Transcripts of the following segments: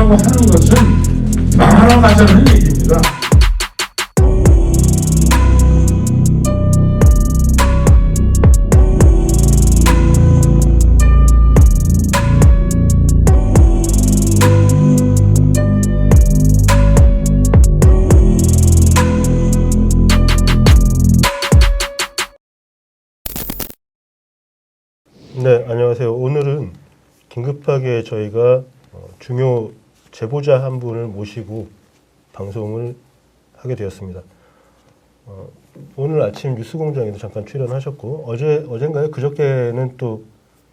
하는 것은 망하자는 얘기입니다. 네, 안녕하세요. 오늘은 긴급하게 저희가 중요 제보자 한 분을 모시고 방송을 하게 되었습니다. 오늘 아침 뉴스공장에도 잠깐 출연하셨고 어젠가요? 그저께는 또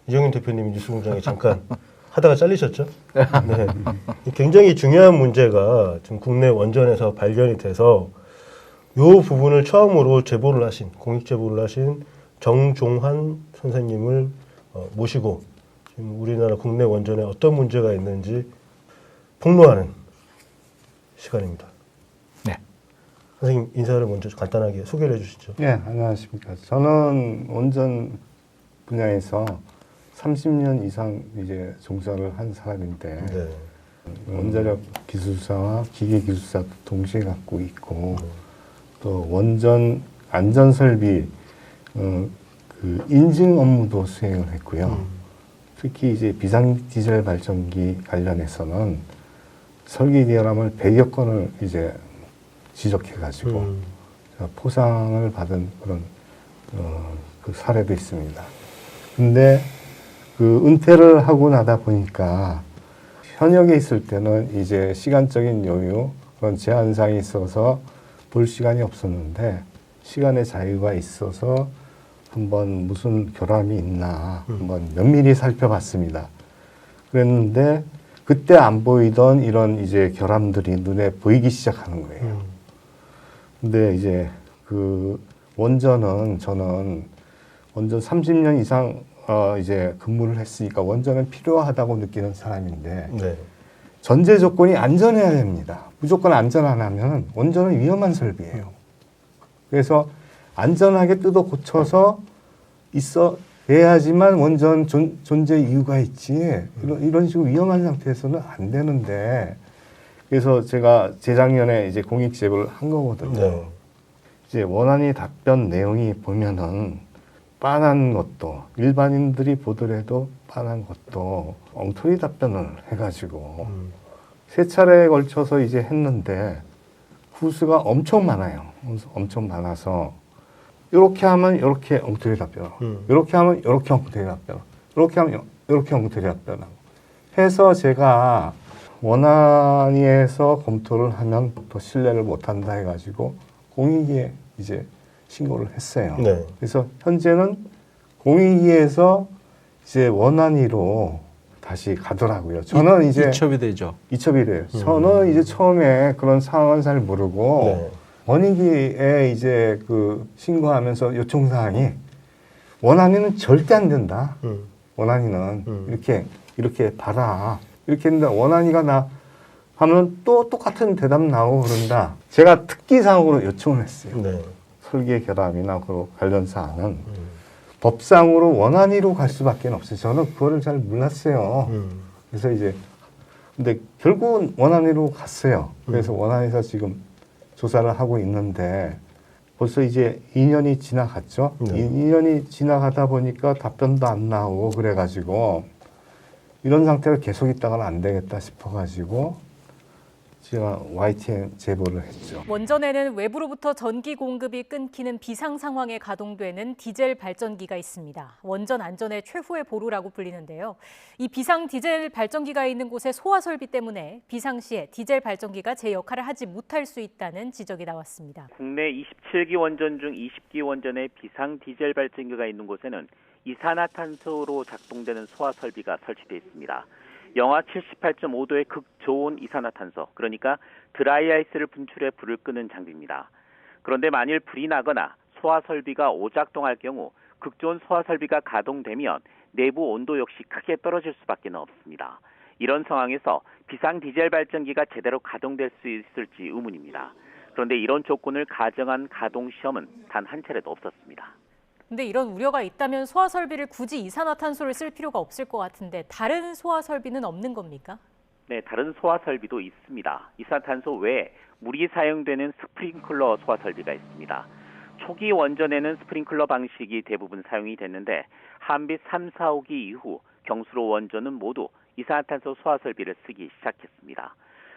이정윤 대표님이 뉴스공장에 잠깐 하다가 잘리셨죠? 네, 굉장히 중요한 문제가 지금 국내 원전에서 발견이 돼서 이 부분을 처음으로 제보를 하신 공익 제보를 하신 정종환 선생님을 모시고 지금 우리나라 국내 원전에 어떤 문제가 있는지 폭로하는 시간입니다. 네. 선생님 인사를 먼저 간단하게 소개를 해주시죠. 네, 안녕하십니까. 저는 원전 분야에서 30년 이상 이제 종사를 한 사람인데 네. 원자력 기술사와 기계 기술사도 동시에 갖고 있고 또 원전 안전 설비 그 인증 업무도 수행을 했고요. 특히 이제 비상 디젤 발전기 관련해서는 설계 결함을 100여 건을 이제 지적해가지고 포상을 받은 그런 그 사례도 있습니다. 근데 그 은퇴를 하고 나다 보니까 현역에 있을 때는 이제 시간적인 여유 그런 제한상이 있어서 볼 시간이 없었는데 시간의 자유가 있어서 한번 무슨 결함이 있나 한번 면밀히 살펴봤습니다. 그랬는데 그때 안 보이던 이런 이제 결함들이 눈에 보이기 시작하는 거예요. 근데 이제 그 원전은 저는 원전 30년 이상 이제 근무를 했으니까 원전은 필요하다고 느끼는 사람인데 네. 전제 조건이 안전해야 됩니다. 무조건 안전 안 하면 원전은 위험한 설비예요. 그래서 안전하게 뜯어 고쳐서 있어야지만 원전 존재 이유가 있지. 이런 식으로 위험한 상태에서는 안 되는데. 그래서 제가 재작년에 이제 공익 제보를 한 거거든요. 네. 이제 원안이 답변 내용이 보면은 빤한 것도 일반인들이 보더라도 빤한 것도 엉터리 답변을 해가지고 세 차례에 걸쳐서 이제 했는데 후수가 엄청 많아요. 엄청 많아서 이렇게 하면 이렇게 엉터리 답변, 이렇게 하면 이렇게 엉터리 답변, 이렇게 하면 이렇게 엉터리 답변하고 해서 제가 원안위에서 검토를 하면 또 신뢰를 못한다 해가지고 공익위에 이제 신고를 했어요. 네. 그래서 현재는 공익위에서 이제 원안위로 다시 가더라고요. 저는 이제 이첩이 되죠. 이첩이 돼요. 저는 이제 처음에 그런 상황은 잘 모르고 네. 원익위에 이제 그 신고하면서 요청 사항이 원안위는 절대 안 된다. 원안위는 이렇게 봐라. 이렇게 했는데 원안위가 나 하면 또 똑같은 대답 나오고 그런다. 제가 특기사항으로 요청을 했어요. 네. 설계 결함이나 그 관련 사항은 법상으로 원안위로 갈 수밖에 없어요. 저는 그거를 잘 몰랐어요. 그래서 이제 근데 결국은 원안위로 갔어요. 그래서 원안위에서 지금 조사를 하고 있는데 벌써 이제 2년이 지나갔죠. 네. 2년이 지나가다 보니까 답변도 안 나오고 그래가지고 이런 상태로 계속 있다가는 안 되겠다 싶어가지고 제가 YTN 제보를 했죠. 원전에는 외부로부터 전기 공급이 끊기는 비상 상황에 가동되는 디젤 발전기가 있습니다. 원전 안전의 최후의 보루라고 불리는데요. 이 비상 디젤 발전기가 있는 곳의 소화 설비 때문에 비상시에 디젤 발전기가 제 역할을 하지 못할 수 있다는 지적이 나왔습니다. 국내 27기 원전 중 20기 원전의 비상 디젤 발전기가 있는 곳에는 이산화탄소로 작동되는 소화 설비가 설치되어 있습니다. 영하 78.5도의 극저온 이산화탄소, 그러니까 드라이아이스를 분출해 불을 끄는 장비입니다. 그런데 만일 불이 나거나 소화 설비가 오작동할 경우 극저온 소화 설비가 가동되면 내부 온도 역시 크게 떨어질 수밖에 없습니다. 이런 상황에서 비상 디젤 발전기가 제대로 가동될 수 있을지 의문입니다. 그런데 이런 조건을 가정한 가동 시험은 단 한 차례도 없었습니다. 근데 이런 우려가 있다면 소화 설비를 굳이 이산화탄소를 쓸 필요가 없을 것 같은데 다른 소화 설비는 없는 겁니까? 네, 다른 소화 설비도 있습니다. 이산화탄소 외에 물이 사용되는 스프링클러 소화 설비가 있습니다. 초기 원전에는 스프링클러 방식이 대부분 사용이 됐는데 한빛 3, 4호기 이후 경수로 원전은 모두 이산화탄소 소화 설비를 쓰기 시작했습니다.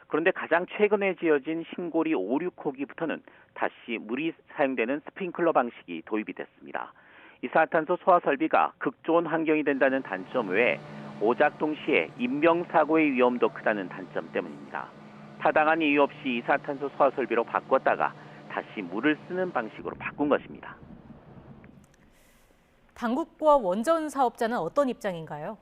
그런데 가장 최근에 지어진 신고리 5, 6호기부터는 다시 물이 사용되는 스프링클러 방식이 도입이 됐습니다. 이산화탄소 소화 설비가 극좋은 환경이 된다는 단점 외에 오작동 시에 인명사고의 위험도 크다는 단점 때문입니다. 타당한 이유 없이 이산화탄소 소화 설비로 바꿨다가 다시 물을 쓰는 방식으로 바꾼 것입니다. 당국과 원전 사업자는 어떤 입장인가요?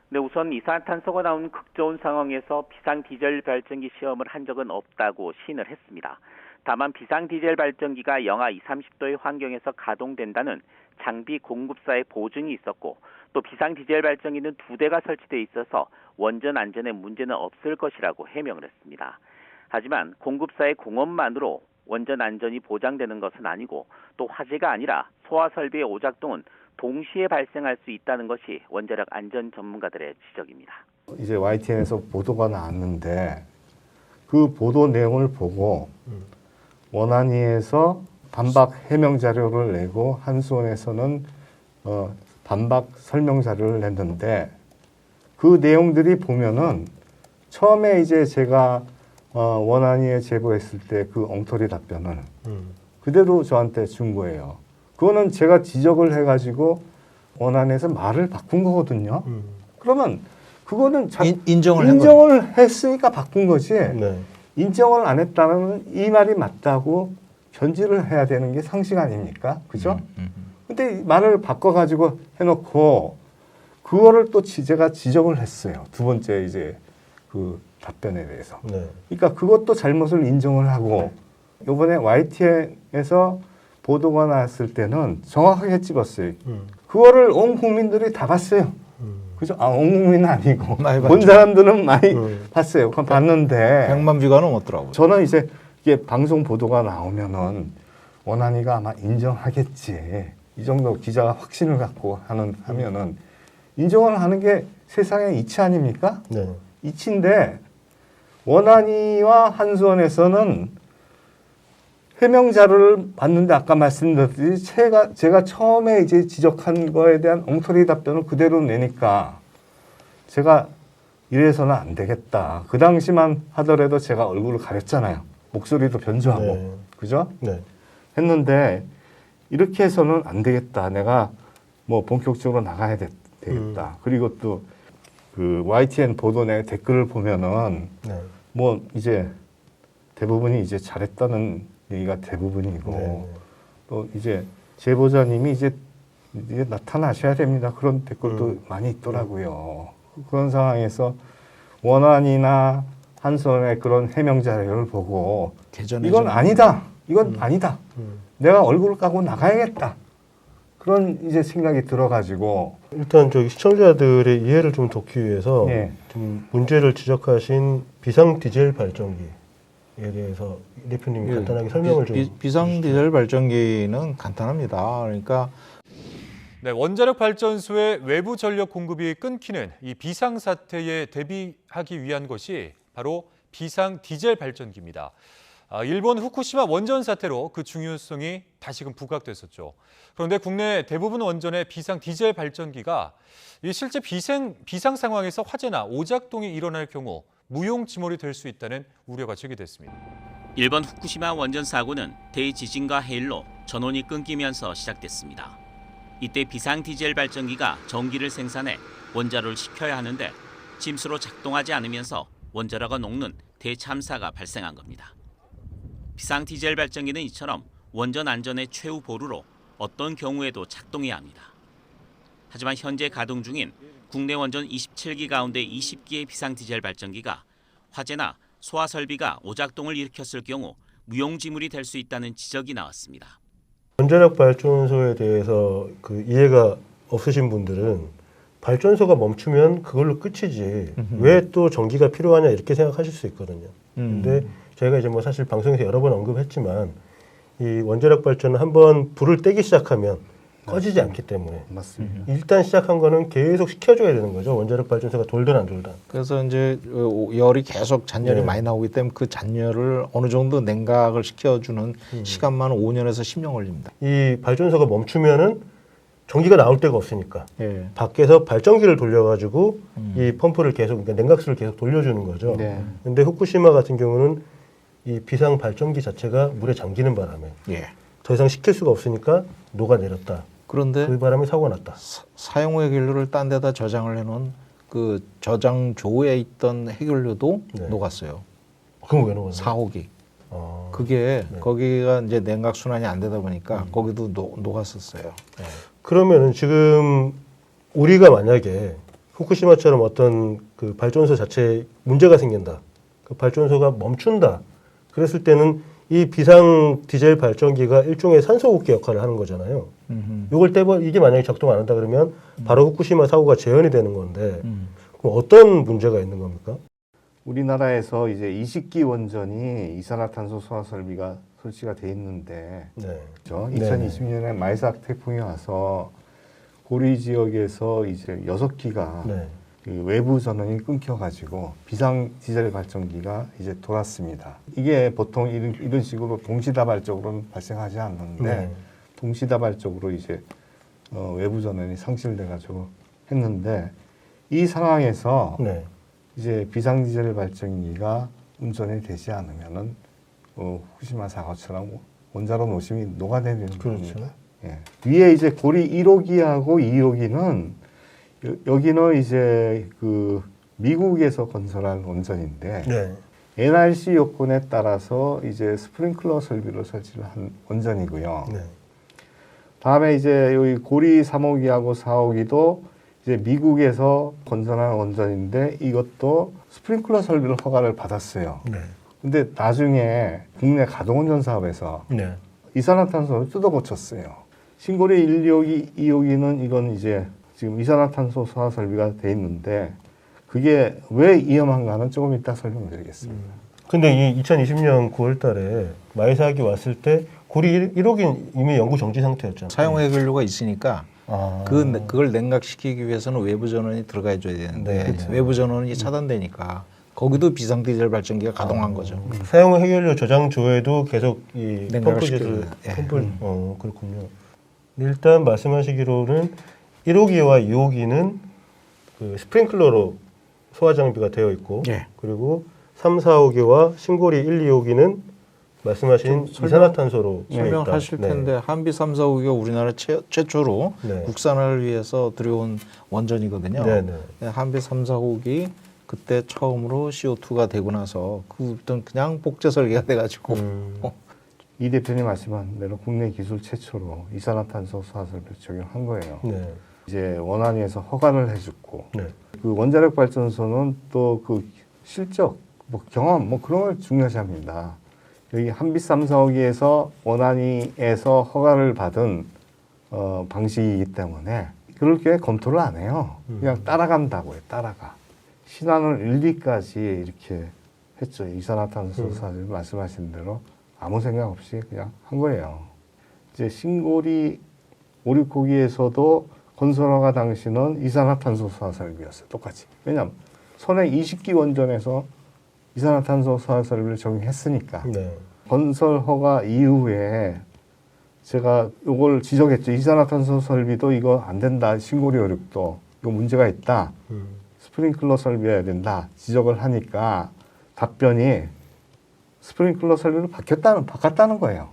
네, 우선 이산화탄소가 나온 극좋은 상황에서 비상 디젤 발전기 시험을 한 적은 없다고 시인을 했습니다. 다만 비상 디젤 발전기가 영하 20, 30도의 환경에서 가동된다는 장비 공급사의 보증이 있었고 또 비상 디젤 발전기는 2대가 설치돼 있어서 원전 안전에 문제는 없을 것이라고 해명을 했습니다. 하지만 공급사의 공업만으로 원전 안전이 보장되는 것은 아니고 또 화재가 아니라 소화 설비의 오작동은 동시에 발생할 수 있다는 것이 원자력 안전 전문가들의 지적입니다. 이제 YTN에서 보도가 나왔는데 그 보도 내용을 보고 원안위에서 반박 해명 자료를 내고 한수원에서는 반박 설명 자료를 냈는데 그 내용들이 보면은 처음에 이제 제가 원안위에 제보했을 때 그 엉터리 답변을 그대로 저한테 준 거예요. 그거는 제가 지적을 해가지고 원안에서 말을 바꾼 거거든요. 그러면 그거는 인정을 했으니까 바꾼 거지. 네. 인정을 안 했다면 이 말이 맞다고 견지를 해야 되는 게 상식 아닙니까? 그죠? 근데 말을 바꿔가지고 해놓고 그거를 또 제가 지적을 했어요. 두 번째 이제 그 답변에 대해서. 네. 그러니까 그것도 잘못을 인정을 하고 이번에 YTN에서 보도가 나왔을 때는 정확하게 찍었어요. 그거를 온 국민들이 다 봤어요. 그죠? 아, 온 국민은 아니고 본 사람들은 많이 봤어요. 그럼 봤는데 100만 뷰가 넘었더라고요. 저는 이제 이게 방송 보도가 나오면은 원안위가 아마 인정하겠지. 이 정도 기자가 확신을 갖고 하면은 인정을 하는 게 세상의 이치 아닙니까? 네. 이치인데 원안위와 한수원에서는 해명 자료를 봤는데 아까 말씀드렸듯이 제가 처음에 이제 지적한 거에 대한 엉터리 답변을 그대로 내니까 제가 이래서는 안 되겠다. 그 당시만 하더라도 제가 얼굴을 가렸잖아요. 목소리도 변조하고. 네. 그죠? 네. 했는데 이렇게 해서는 안 되겠다. 내가 뭐 본격적으로 나가야 되겠다. 그리고 또 그 YTN 보도 내 댓글을 보면은 네. 뭐 이제 대부분이 이제 잘했다는 얘기가 대부분이고 네. 또 이제 제보자님이 이제 나타나셔야 됩니다. 그런 댓글도 많이 있더라고요. 그런 상황에서 원안이나 한수원의 그런 해명 자료를 보고 이건 아니다. 이건 아니다. 내가 얼굴을 까고 나가야겠다. 그런 이제 생각이 들어가지고 일단 저기 시청자들의 이해를 좀 돕기 위해서 예. 좀 문제를 지적하신 비상 디젤 발전기에 대해서 이 대표님이 간단하게 설명을 좀 비상 디젤 발전기는 간단합니다. 그러니까 네, 원자력 발전소의 외부 전력 공급이 끊기는 이 비상 사태에 대비하기 위한 것이 바로 비상 디젤 발전기입니다. 일본 후쿠시마 원전 사태로 그 중요성이 다시금 부각됐었죠. 그런데 국내 대부분 원전의 비상 디젤 발전기가 실제 비상 상황에서 화재나 오작동이 일어날 경우 무용지물이 될 수 있다는 우려가 제기됐습니다. 일본 후쿠시마 원전 사고는 대지진과 해일로 전원이 끊기면서 시작됐습니다. 이때 비상 디젤 발전기가 전기를 생산해 원자로를 식혀야 하는데 침수로 작동하지 않으면서 원자로가 녹는 대참사가 발생한 겁니다. 비상 디젤 발전기는 이처럼 원전 안전의 최후 보루로 어떤 경우에도 작동해야 합니다. 하지만 현재 가동 중인 국내 원전 27기 가운데 20기의 비상 디젤 발전기가 화재나 소화 설비가 오작동을 일으켰을 경우 무용지물이 될 수 있다는 지적이 나왔습니다. 원자력 발전소에 대해서 그 이해가 없으신 분들은 발전소가 멈추면 그걸로 끝이지 왜 또 전기가 필요하냐 이렇게 생각하실 수 있거든요. 근데 저희가 이제 뭐 사실 방송에서 여러 번 언급했지만 이 원자력 발전은 한번 불을 떼기 시작하면 꺼지지 않기 때문에 맞습니다. 일단 시작한 거는 계속 시켜줘야 되는 거죠. 원자력 발전소가 돌든 안 돌든. 그래서 이제 열이 계속 잔열이 네. 많이 나오기 때문에 그 잔열을 어느 정도 냉각을 시켜주는 시간만 5년에서 10년 걸립니다. 이 발전소가 멈추면은 전기가 나올 데가 없으니까 예. 밖에서 발전기를 돌려가지고 이 펌프를 계속, 그러니까 냉각수를 계속 돌려주는 거죠. 네. 근데 후쿠시마 같은 경우는 이 비상 발전기 자체가 물에 잠기는 바람에 예. 더 이상 식힐 수가 없으니까 녹아내렸다. 그런데 그 바람에 사고가 났다. 사용 해결료를 딴 데다 저장을 해놓은 그 저장조에 있던 해결료도 네. 녹았어요. 그럼 왜 녹았나요? 4호기. 아, 그게 네. 거기가 이제 냉각 순환이 안 되다 보니까 거기도 녹았었어요. 네. 그러면은 지금 우리가 만약에 후쿠시마처럼 어떤 그 발전소 자체에 문제가 생긴다. 그 발전소가 멈춘다. 그랬을 때는 이 비상 디젤 발전기가 일종의 산소호흡기 역할을 하는 거잖아요. 이걸 이게 만약에 작동 안 한다 그러면 바로 후쿠시마 사고가 재현이 되는 건데 그럼 어떤 문제가 있는 겁니까? 우리나라에서 이제 20기 원전이 이산화탄소 소화 설비가 설치가 돼 있는데 네. 그렇죠? 네. 2020년에 마이삭 태풍이 와서 고리 지역에서 이제 6기가 네. 그 외부 전원이 끊겨가지고 비상 디젤 발전기가 이제 돌았습니다. 이게 보통 이런 식으로 동시다발적으로는 발생하지 않는데 네. 동시다발적으로 이제 외부 전원이 상실돼가지고 했는데 이 상황에서 네. 이제 비상 디젤 발전기가 운전이 되지 않으면은 후쿠시마 사고처럼 원자로 노심이 녹아내리는 그렇죠. 겁니다. 예. 위에 이제 고리 1호기하고 2호기는 여기는 이제 그 미국에서 건설한 원전인데 네. NRC 요건에 따라서 이제 스프링클러 설비를 설치를 한 원전이고요. 네. 다음에 이제 여기 고리 3호기하고 4호기도 이제 미국에서 건설한 원전인데 이것도 스프링클러 설비를 허가를 받았어요. 네. 근데 나중에 국내 가동원전 사업에서 네. 이산화탄소를 뜯어 고쳤어요. 신고리 1, 2호기, 2호기는 이건 이제 지금 이산화탄소 소화 설비가 돼 있는데 그게 왜 위험한가는 조금 이따 설명드리겠습니다. 근데 이 2020년 9월 달에 마이삭이 왔을 때 고리 1호기는 이미 연구 정지 상태였잖아요. 사용 해결료가 있으니까 아. 그걸 냉각시키기 위해서는 외부 전원이 들어가 줘야 되는데 네, 네. 외부 전원이 차단되니까 거기도 비상 디젤 발전기가 가동한 거죠. 사용 해결료 저장조에도 계속 이 냉각을 펌프질을 시켜줘요. 예. 펌프를 그렇군요. 일단 말씀하시기로는 1호기와 2호기는 그 스프링클러로 소화 장비가 되어 있고 예. 그리고 3, 4호기와 신고리 1, 2호기는 말씀하신 이산화탄소로 되어 있다. 설명하실 네. 텐데 한비 3, 4호기가 우리나라 최초로 네. 국산화를 위해서 들여온 원전이거든요. 네, 네. 한비 3, 4호기 그때 처음으로 CO2가 되고 나서 그부터는 그냥 복제 설계가 돼가지고 이 대표님 말씀한 대로 국내 기술 최초로 이산화탄소 소화 설비를 적용한 거예요. 네. 이제 원안위에서 허가를 해줬고 네. 그 원자력 발전소는 또 그 실적, 뭐 경험, 뭐 그런 걸 중요시합니다. 여기 한빛 3, 4호기에서 원안위에서 허가를 받은 방식이기 때문에 그렇게 검토를 안 해요. 그냥 따라간다고요. 따라가. 신안을 1기까지 이렇게 했죠. 이산화탄소 사실 말씀하신 대로 아무 생각 없이 그냥 한 거예요. 이제 신고리 5, 6호기에서도 건설허가 당시는 이산화탄소 소화 설비였어요. 똑같이. 왜냐하면 선행 20기 원전에서 이산화탄소 소화 설비를 적용했으니까. 네. 건설허가 이후에 제가 이걸 지적했죠. 이산화탄소 설비도 이거 안 된다. 신고리 5, 6도 이거 문제가 있다. 스프링클러 설비여야 된다. 지적을 하니까 답변이 스프링클러 설비로 바꿨다는 거예요.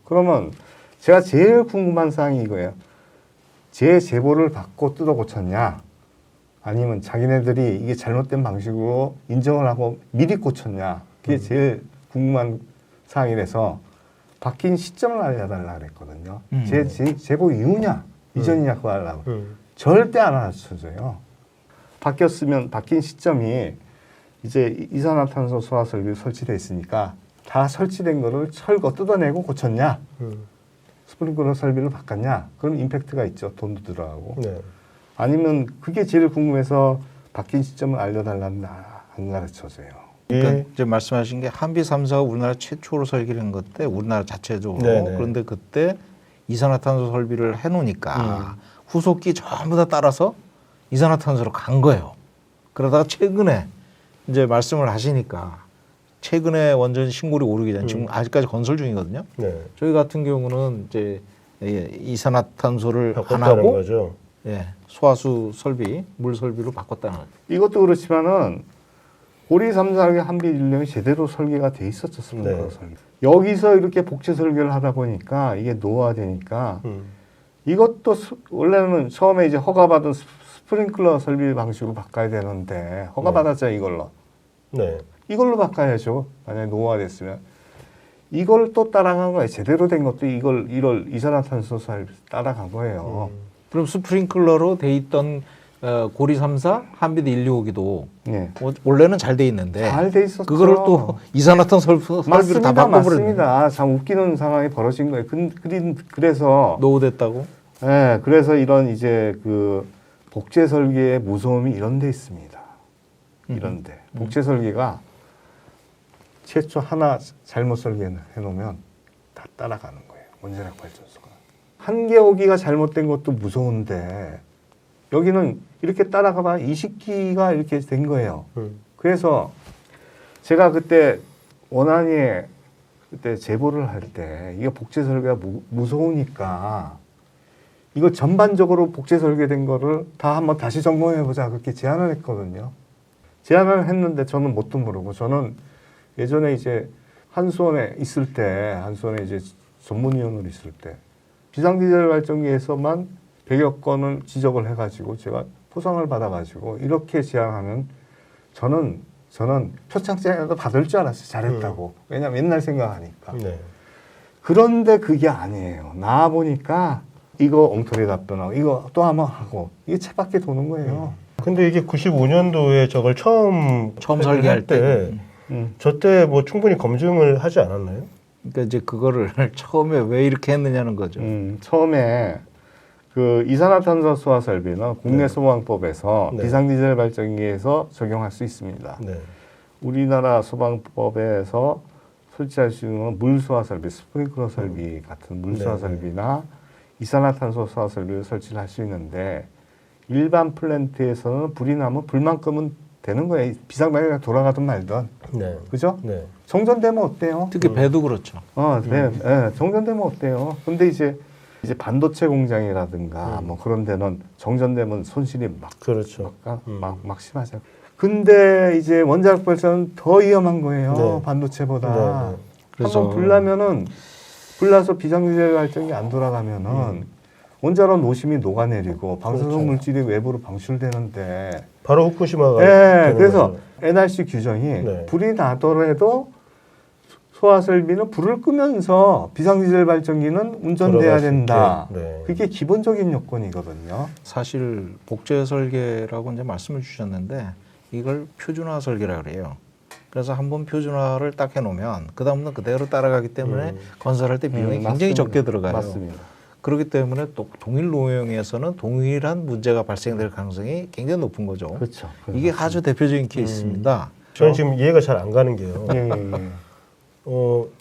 그러면 제가 제일 궁금한 사항이 이거예요. 제 제보를 받고 뜯어 고쳤냐? 아니면 자기네들이 이게 잘못된 방식으로 인정을 하고 미리 고쳤냐? 그게 제일 궁금한 사항이라서 바뀐 시점을 알려달라 그랬거든요. 제 제보 이후냐? 이전이냐? 그거 알라고. 절대 안 알려줘요. 바뀌었으면 바뀐 시점이 이제 이산화탄소 소화 설비 설치되어 있으니까 다 설치된 거를 철거 뜯어내고 고쳤냐? 스프링클러 설비를 바꿨냐? 그럼 임팩트가 있죠. 돈도 들어가고. 네. 아니면 그게 제일 궁금해서 바뀐 시점을 알려달라는 안 가르쳐줘요. 그러니까 이제 말씀하신 게 한비 3사가 우리나라 최초로 설계를 한 건데 우리나라 자체적으로 네네. 그런데 그때 이산화탄소 설비를 해놓으니까 후속기 전부 다 따라서 이산화탄소로 간 거예요. 그러다가 최근에 이제 말씀을 하시니까 최근에 원전 신고리 오르기 전 지금 아직까지 건설 중이거든요. 네. 저희 같은 경우는 이제 이산화탄소를 안 바꿨다는 하고 거죠. 소화수 설비, 물 설비로 바꿨다는 거죠. 이것도 그렇지만은 고리 3사역의 한비 인력이 제대로 설계가 돼 있었죠. 스프링클러 네. 설계. 여기서 이렇게 복제 설계를 하다 보니까 이게 노화되니까 이것도 원래는 처음에 이제 허가받은 스프링클러 설비 방식으로 바꿔야 되는데 허가받았죠. 이걸로. 네. 이걸로 바꿔야죠. 만약에 노화됐으면. 이걸 또 따라간 거예요. 제대로 된 것도 이걸 이산화탄소 설비 따라간 거예요. 그럼 스프링클러로 돼 있던 고리 3사, 한비드 125기도 예. 원래는 잘 돼 있는데 잘 돼 있었죠. 그거를 또 이산화탄 설비로 다 맞습니다. 바꿔버렸네. 맞습니다. 참 웃기는 상황이 벌어진 거예요. 그래서 노후됐다고? 예, 그래서 이런 이제 그 복제 설계의 무서움이 이런 데 있습니다. 이런데 복제 설계가 최초 하나 잘못 설계해 놓으면 다 따라가는 거예요. 원자력 발전소가. 한 개호기가 잘못된 것도 무서운데 여기는 이렇게 따라가봐 20기가 이렇게 된 거예요. 그래서 제가 그때 원안위에 그때 제보를 할 때 이게 복제 설계가 무서우니까 이거 전반적으로 복제 설계된 거를 다 한번 다시 점검해 보자 그렇게 제안을 했거든요. 제안을 했는데 저는 뭣도 모르고 저는 예전에 이제 한수원에 있을 때 한수원에 이제 전문위원으로 있을 때 비상디젤 발전기에서만 100여 건을 지적을 해가지고 제가 포상을 받아가지고 이렇게 제안하면 저는 표창장이라도 받을 줄 알았어요. 잘했다고. 왜냐면 옛날 생각하니까. 네. 그런데 그게 아니에요. 나와 보니까 이거 엉터리 답변하고 이거 또 한번 하고 이게 채밖에 도는 거예요. 근데 이게 95년도에 저걸 처음 설계할 때. 저 때 뭐 충분히 검증을 하지 않았나요? 그러니까 이제 그거를 처음에 왜 이렇게 했느냐는 거죠. 처음에 그 이산화탄소 수화 설비는 국내 소방법에서 네. 비상디젤 발전기에서 적용할 수 있습니다. 네. 우리나라 소방법에서 설치할 수 있는 물 수화 설비, 스프링클러 설비 같은 물 수화 네. 설비나 이산화탄소 수화 설비를 설치를 할 수 있는데 일반 플랜트에서는 불이 나면 불만큼은 되는 거예요. 비상방향이 돌아가든 말든. 네. 그죠? 네. 정전되면 어때요? 특히 배도 그렇죠. 네, 정전되면 어때요? 근데 이제 반도체 공장이라든가 뭐 그런 데는 정전되면 손실이 그렇죠. 막심하죠. 근데 이제 원자력 발전은 더 위험한 거예요. 네. 반도체보다. 네, 네. 그래서 한번 불나면은 불나서 비상디젤 발전이 안 돌아가면은 원자로 노심이 녹아내리고 방사성 그렇죠. 물질이 외부로 방출되는데. 바로 후쿠시마가 네, 되는 그래서 거죠. NRC 규정이 네. 불이 나더라도 소화설비는 불을 끄면서 비상디젤 발전기는 운전돼야 돌아갈 수 된다. 있게. 네. 그게 기본적인 요건이거든요. 사실 복제 설계라고 이제 말씀을 주셨는데 이걸 표준화 설계라 그래요. 그래서 한번 표준화를 딱 해놓으면 그 다음은 그대로 따라가기 때문에 건설할 때 비용이 굉장히 맞습니다. 적게 들어가요. 맞습니다. 그렇기 때문에 또 동일 노형에서는 동일한 문제가 발생될 가능성이 굉장히 높은 거죠. 그렇죠. 이게 아주 대표적인 케이스입니다. 저는 지금 이해가 잘 안 가는 게요. 예.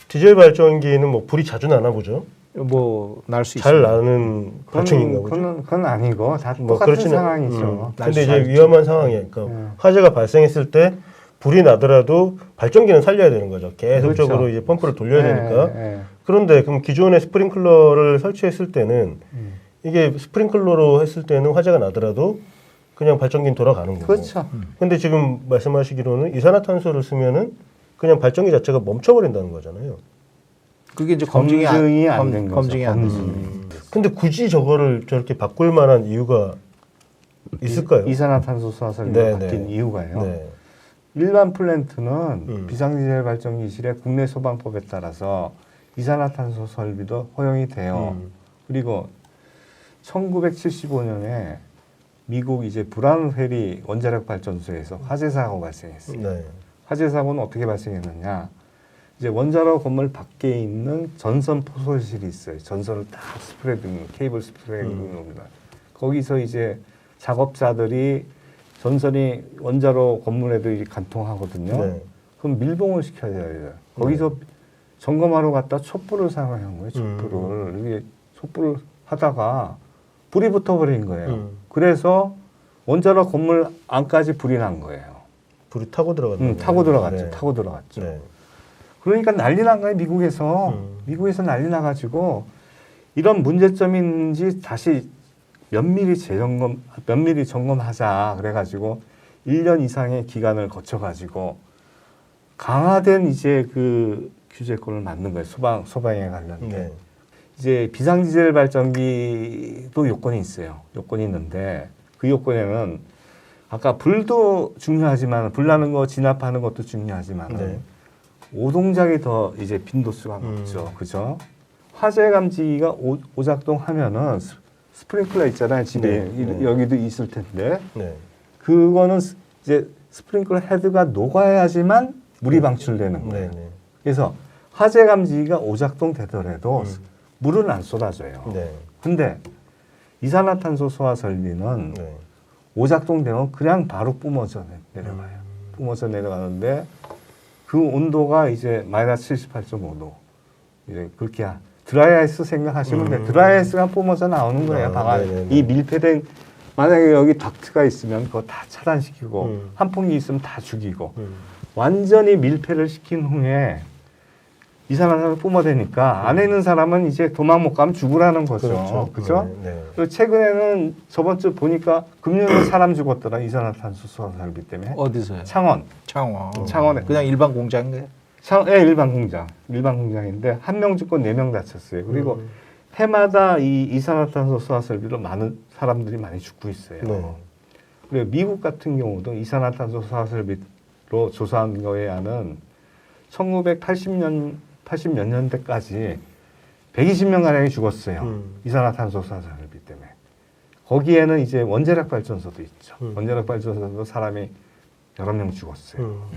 디젤 발전기는 뭐 불이 자주 나나 보죠? 뭐 날 수 잘 있습니다. 나는 발전기인가 보죠? 그건 아니고 다 뭐 똑같은 그렇지는- 상황이죠. 근데 이제 위험한 상황이에요. 그러니까 화재가 발생했을 때 불이 나더라도 발전기는 살려야 되는 거죠. 계속적으로 그렇죠. 이제 펌프를 돌려야 되니까. 예. 그런데 그럼 기존의 스프링클러를 설치했을 때는 이게 스프링클러로 했을 때는 화재가 나더라도 그냥 발전기는 돌아가는 거고. 그렇죠. 근데 지금 말씀하시기로는 이산화탄소를 쓰면은 그냥 발전기 자체가 멈춰버린다는 거잖아요. 그게 이제 검증이 안 된 거죠. 검증이 안 되죠. 근데 굳이 저거를 저렇게 바꿀 만한 이유가 있을까요? 이산화탄소 수화설비가 네, 바뀐 네. 이유가요. 네. 일반 플랜트는 비상디젤 발전기 실의 국내 소방법에 따라서 이산화탄소 설비도 허용이 돼요. 그리고 1975년에 미국 이제 브라운페리 원자력 발전소에서 화재 사고 발생했어요. 네. 화재 사고는 어떻게 발생했느냐? 이제 원자로 건물 밖에 있는 전선 포솔실이 있어요. 전선을 다 스프레딩, 케이블 스프레딩입니다. 거기서 이제 작업자들이 전선이 원자로 건물에도 관통하거든요. 네. 그럼 밀봉을 시켜야 돼요. 거기서 점검하러 갔다 촛불을 사용한 거예요. 촛불을. 이게 촛불 하다가 불이 붙어버린 거예요. 그래서 원자로 건물 안까지 불이 난 거예요. 불이 타고 들어갔나? 타고 들어갔죠. 네. 타고 들어갔죠. 네. 그러니까 난리 난 거예요. 미국에서 난리 나가지고 이런 문제점이 있는지 다시 면밀히 점검하자 그래가지고 1년 이상의 기간을 거쳐가지고 강화된 이제 그 규제권을 만든 거예요. 소방에 관련된. 네. 이제 비상디젤 발전기도 요건이 있어요. 요건이 있는데 그 요건에는 아까 불도 중요하지만 불 나는 거 진압하는 것도 중요하지만 네. 오동작이 더 이제 빈도수가 높죠. 그죠? 화재 감지기가 오작동하면은 스프링클러 있잖아요. 집에 여기도 있을 텐데 네. 그거는 이제 스프링클러 헤드가 녹아야지만 물이 방출되는 거예요. 네. 그래서 화재 감지기가 오작동 되더라도 물은 안 쏟아져요. 네. 근데 이산화탄소 소화 설비는 네. 오작동되면 그냥 바로 뿜어져 내려가요. 뿜어져 내려가는데 그 온도가 이제 마이너스 78.5도. 이제 그렇게 드라이아이스 생각하시면 돼. 드라이아이스가 뿜어져 나오는 거예요. 방안. 이 밀폐된 만약에 여기 덕트가 있으면 그거 다 차단시키고 환풍기 있으면 다 죽이고 완전히 밀폐를 시킨 후에 이산화탄소 뿜어대니까 안에 있는 사람은 이제 도망 못 가면 죽으라는 거죠. 그렇죠? 네. 그리고 최근에는 저번 주 보니까 금년에 사람 죽었더라. 이산화탄소 소화 설비 때문에. 어디서요? 창원. 창원에. 그냥 일반 공장인가요? 예, 일반 공장인데 한 명 죽고 4명 다쳤어요. 그리고 해마다 이 이산화탄소 소화 설비로 많은 사람들이 많이 죽고 있어요. 네. 그리고 미국 같은 경우도 이산화탄소 소화 설비로 조사한 거에 의하면 1980몇 년대까지 120명 가량이 죽었어요. 이산화탄소 소화 설비 때문에. 거기에는 이제 원자력 발전소도 있죠. 원자력 발전소도 사람이 여러 명 죽었어요.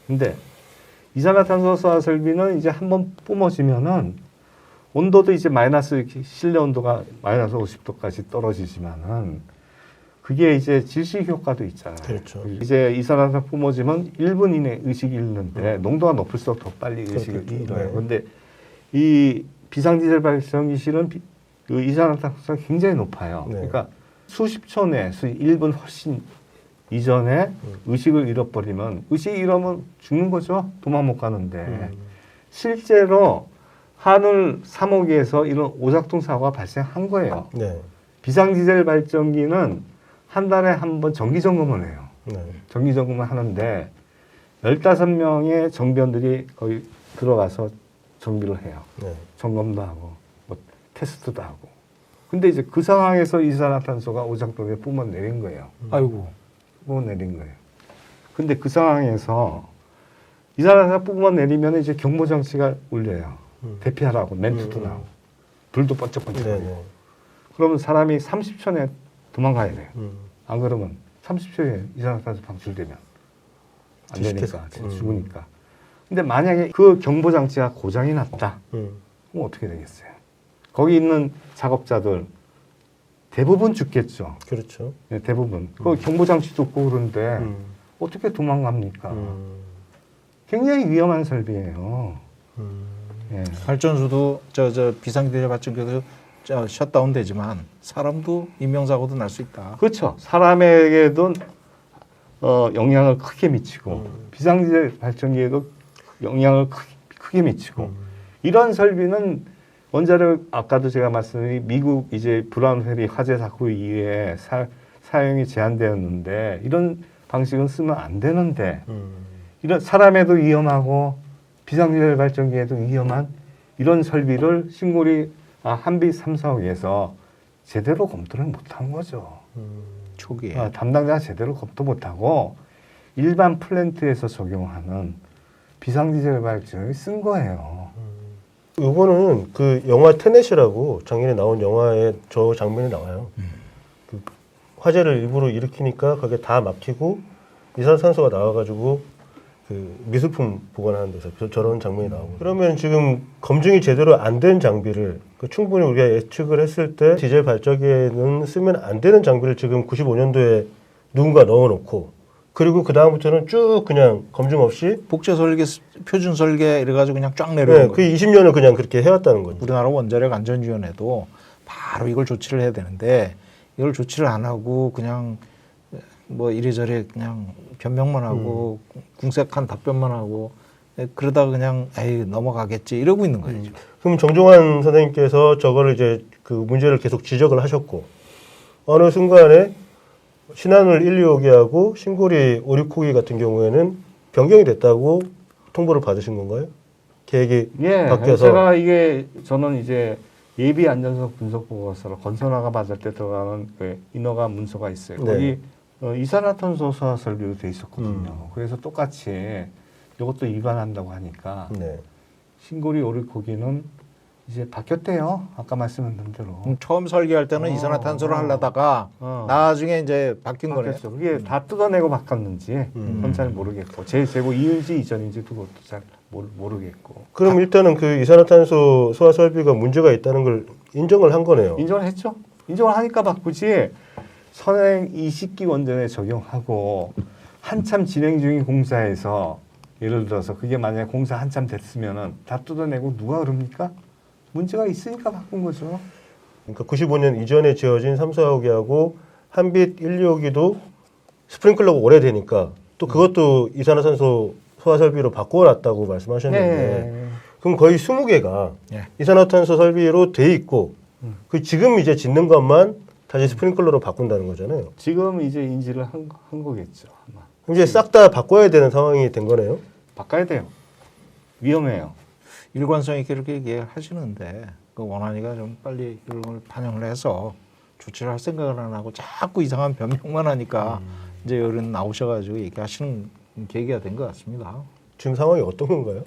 근데 이산화탄소 소화 설비는 이제 한번 뿜어지면은 온도도 이제 마이너스 실내 온도가 마이너스 50도까지 떨어지지만은 그게 이제 질식 효과도 있잖아요. 그렇죠. 이제 이산화탄소 뿜어지면 1분 이내 의식이 잃는데 농도가 높을수록 더 빨리 의식을 그렇겠죠. 잃어요. 네. 그런데 이 비상디젤 발전기 실은 그 이산화탄소가 굉장히 높아요. 네. 그러니까 수십 초 내, 1분 훨씬 이전에 의식을 잃어버리면 의식 잃으면 죽는 거죠. 도망 못 가는데 실제로 한울 3호기에서 이런 오작동 사고가 발생한 거예요. 네. 비상디젤 발전기는 한 달에 한 번 정기 점검을 해요. 네. 정기 점검을 하는데 15명의 정비원들이 거의 들어가서 정비를 해요. 네. 점검도 하고 뭐 테스트도 하고. 근데 이제 그 상황에서 이산화탄소가 오작동에 뿜어내린 거예요. 아이고. 뿜어내린 거예요. 근데 그 상황에서 이산화탄소 뿜어내리면 이제 경보장치가 울려요. 대피하라고 멘트도 나오고 불도 번쩍번쩍. 네. 그러면 사람이 30초 내에 도망가야 돼요. 안 그러면 30초에 이산화탄소 방출되면 안 되니까 죽으니까. 근데 만약에 그 경보장치가 고장이 났다. 그럼 어떻게 되겠어요? 거기 있는 작업자들 대부분 죽겠죠. 그렇죠. 네, 대부분. 그 경보장치도 없고 그런데 어떻게 도망갑니까? 굉장히 위험한 설비예요. 예. 발전소도 저 비상디젤 발전기도 셧다운 되지만 사람도 인명사고도 날 수 있다. 그렇죠. 사람에게도 영향을 크게 미치고 비상디젤 발전기에도 영향을 크게 미치고 이런 설비는 원자력 아까도 제가 말씀드린 미국 이제 브라운 회리 화재 사고 이후에 사용이 제한되었는데 이런 방식은 쓰면 안 되는데 이런 사람에도 위험하고 비상디젤 발전기에도 위험한 이런 설비를 신고리 한비 3, 4호에서 제대로 검토를 못한 거죠. 초기에. 담당자가 제대로 검토 못하고 일반 플랜트에서 적용하는 비상디젤 발전을 쓴 거예요. 이거는 그 영화 테넷이라고 작년에 나온 영화에 저 장면이 나와요. 그 화재를 일부러 일으키니까 그게 다 막히고 이산화탄소가 나와가지고 그 미술품 보관하는 데서 저런 장면이 나오고. 그러면 지금 검증이 제대로 안 된 장비를 충분히 우리가 예측을 했을 때 디젤 발전기에는 쓰면 안 되는 장비를 지금 95년도에 누군가 넣어놓고 그리고 그 다음부터는 쭉 그냥 검증 없이 복제 설계, 표준 설계 이래가지고 그냥 쫙 네, 내려오는 그 거예요. 20년을 그냥 그렇게 해왔다는 거죠. 우리나라 원자력 안전위원회도 바로 이걸 조치를 해야 되는데 이걸 조치를 안 하고 그냥 뭐 이래저래 그냥 변명만 하고 궁색한 답변만 하고 그러다가 그냥 에이 넘어가겠지 이러고 있는 거예요. 지금. 그럼 정종환 선생님께서 저거를 이제 그 문제를 계속 지적을 하셨고 어느 순간에 신한울 1, 2호기하고 신고리 5, 6호기 같은 경우에는 변경이 됐다고 통보를 받으신 건가요? 계획이 예, 바뀌어서 제가 이게 저는 이제 예비 안전성 분석 보고서로 건설화가 받을 때 들어가는 그 인허가 문서가 있어요. 네. 거기 이산화탄소 소화 설비로 돼 있었거든요. 그래서 똑같이 이것도 위반한다고 하니까 네. 신고리 5, 6호기는 이제 바뀌었대요. 아까 말씀드린 대로. 처음 설계할 때는 이산화탄소를 하려다가 나중에 이제 바뀐 거네요. 바뀌었어. 그게 다 뜯어내고 바꿨는지 그건 잘 모르겠고 재고 이은지 이전인지 그것도 잘 모르겠고. 그럼 일단은 그 이산화탄소 소화 설비가 문제가 있다는 걸 인정을 한 거네요. 인정을 했죠. 인정을 하니까 바꾸지. 선행 20기 원전에 적용하고 한참 진행 중인 공사에서 예를 들어서 그게 만약에 공사 한참 됐으면은 다 뜯어내고 누가 그럽니까? 문제가 있으니까 바꾼 거죠. 그러니까 95년 이전에 지어진 3, 4호기하고 한빛 1, 2호기도 스프링클러가 오래되니까 또 그것도 이산화탄소 소화 설비로 바꿔놨다고 말씀하셨는데 네. 그럼 거의 20개가 예. 이산화탄소 설비로 돼 있고 그 지금 이제 짓는 것만 다시 스프링클러로 바꾼다는 거잖아요. 지금 이제 인지를 한 거겠죠. 아마. 그럼 이제 싹 다 바꿔야 되는 상황이 된 거네요. 바꿔야 돼요. 위험해요. 일관성 있게 이렇게 얘기하시는데 그 원안위가 좀 빨리 이런 걸 반영을 해서 조치를 할 생각을 안 하고 자꾸 이상한 변명만 하니까 이제 어른 나오셔가지고 얘기하시는 계기가 된 것 같습니다. 지금 상황이 어떤 건가요?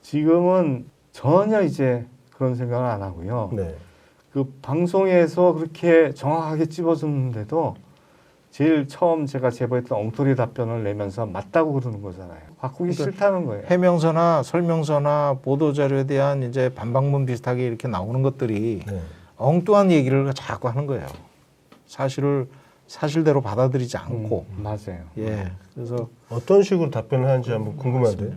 지금은 전혀 이제 그런 생각을 안 하고요. 네. 그 방송에서 그렇게 정확하게 찝어줬는데도 제일 처음 제가 제보했던 엉터리 답변을 내면서 맞다고 그러는 거잖아요. 바꾸기 그러니까 싫다는 거예요. 해명서나 설명서나 보도자료에 대한 이제 반박문 비슷하게 이렇게 나오는 것들이 네. 엉뚱한 얘기를 자꾸 하는 거예요. 사실을 사실대로 받아들이지 않고. 맞아요. 예. 그래서 어떤 식으로 답변을 하는지 한번 궁금한데요.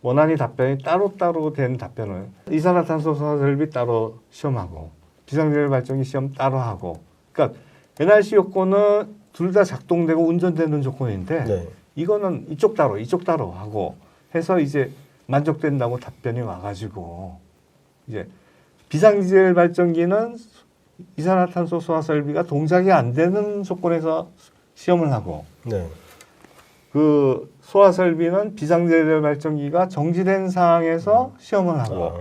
원안위 답변이 따로따로 된 답변을 이산화탄소 소화 설비 따로 시험하고 비상제열 발전기 시험 따로 하고 그러니까 NRC 요건은 둘 다 작동되고 운전되는 조건인데 네. 이거는 이쪽 따로 하고 해서 이제 만족된다고 답변이 와가지고 이제 비상디젤 발전기는 이산화탄소 소화 설비가 동작이 안 되는 조건에서 시험을 하고 네. 그 소화 설비는 비상디젤 발전기가 정지된 상황에서 시험을 하고 아.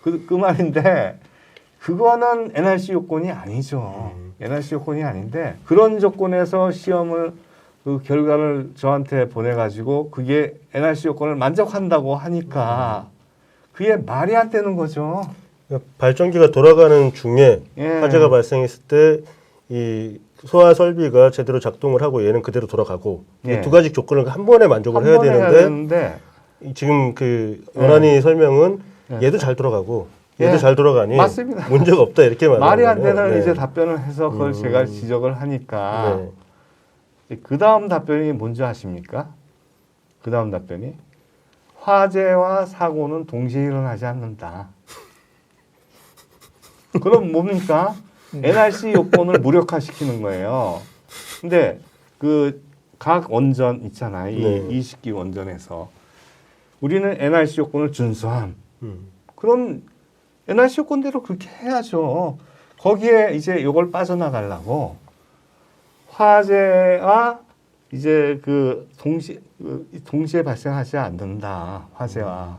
그 말인데 그거는 NRC 요건이 아니죠. NRC 요건이 아닌데 그런 조건에서 시험을 그 결과를 저한테 보내가지고 그게 NRC 요건을 만족한다고 하니까 그게 말이 안 되는 거죠. 그러니까 발전기가 돌아가는 중에 예. 화재가 발생했을 때 이 소화 설비가 제대로 작동을 하고 얘는 그대로 돌아가고 이 예. 두 가지 조건을 한 번에 만족을 한 해야 번에 되는데 지금 그 원안위 설명은 예. 얘도 잘 돌아가고 얘도 예. 잘 돌아가니 맞습니다. 문제가 없다 이렇게 말하는 말이 안 거네요. 되는 네. 이제 답변을 해서 그걸 제가 지적을 하니까 네. 그 다음 답변이 뭔지 아십니까? 그 다음 답변이 화재와 사고는 동시에 일어나지 않는다. 그럼 뭡니까? NRC 요건을 무력화시키는 거예요. 근데 그 각 원전 있잖아요. 네. 20기 원전에서 우리는 NRC 요건을 준수함. 음. 그럼 NRC 요건대로 그렇게 해야죠. 거기에 이제 이걸 빠져나가려고 화재와 이제 그 동시에 발생하지 않는다. 화재와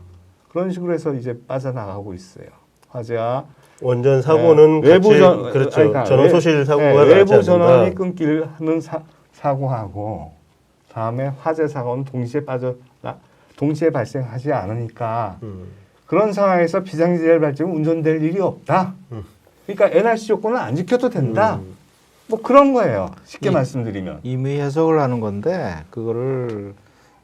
그런 식으로 해서 이제 빠져나가고 있어요. 화재와 원전 사고는 외부 같이 전 그렇죠. 그러니까 전원 소실 사고가 나지 외부 않는다. 전원이 끊기를 하는 사고하고 다음에 화재 사고는 동시에 발생하지 않으니까 그런 상황에서 비상디젤 발전은 운전될 일이 없다. 그러니까 NRC 요건은 안 지켜도 된다. 뭐 그런 거예요. 쉽게 말씀드리면. 임의 해석을 하는 건데 그거를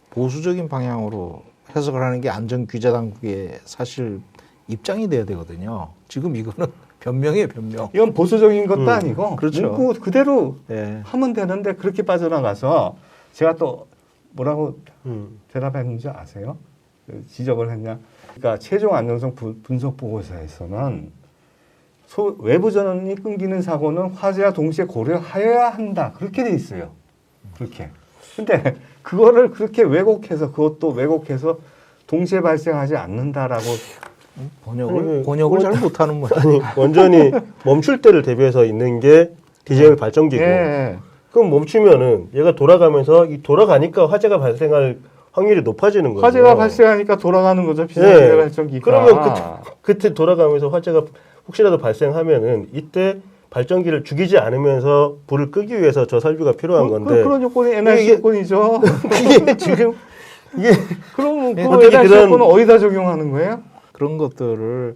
보수적인 방향으로 해석을 하는 게 안전규제당국의 사실 입장이 돼야 되거든요. 지금 이거는 변명이에요, 변명. 이건 보수적인 것도 아니고 그렇죠. 문구 그대로 예. 하면 되는데 그렇게 빠져나가서 제가 또 뭐라고 대답했는지 아세요? 그 지적을 했냐? 그러니까 최종 안정성 분석 보고서에서는 외부 전원이 끊기는 사고는 화재와 동시에 고려하여야 한다. 그렇게 돼 있어요. 그렇게. 근데 그거를 그렇게 왜곡해서 그것도 왜곡해서 동시에 발생하지 않는다라고 번역을 잘 못하는 모양. 아니 완전히 멈출 때를 대비해서 있는 게 디젤 발전기고 예. 그럼 멈추면은 얘가 돌아가면서 이 돌아가니까 화재가 발생할 확률이 높아지는 거죠. 화재가 발생하니까 돌아가는 거죠. 비상디젤 발전기가. 그러면 그때 돌아가면서 화재가 혹시라도 발생하면은 이때 발전기를 죽이지 않으면서 불을 끄기 위해서 저 설비가 필요한 건데 그런 요건이 NRC 이게- 요건이죠. 이게 지금 이게 그럼 그 어떻게 NRC 그런- 요건은 어디다 적용하는 거예요? 그런 것들을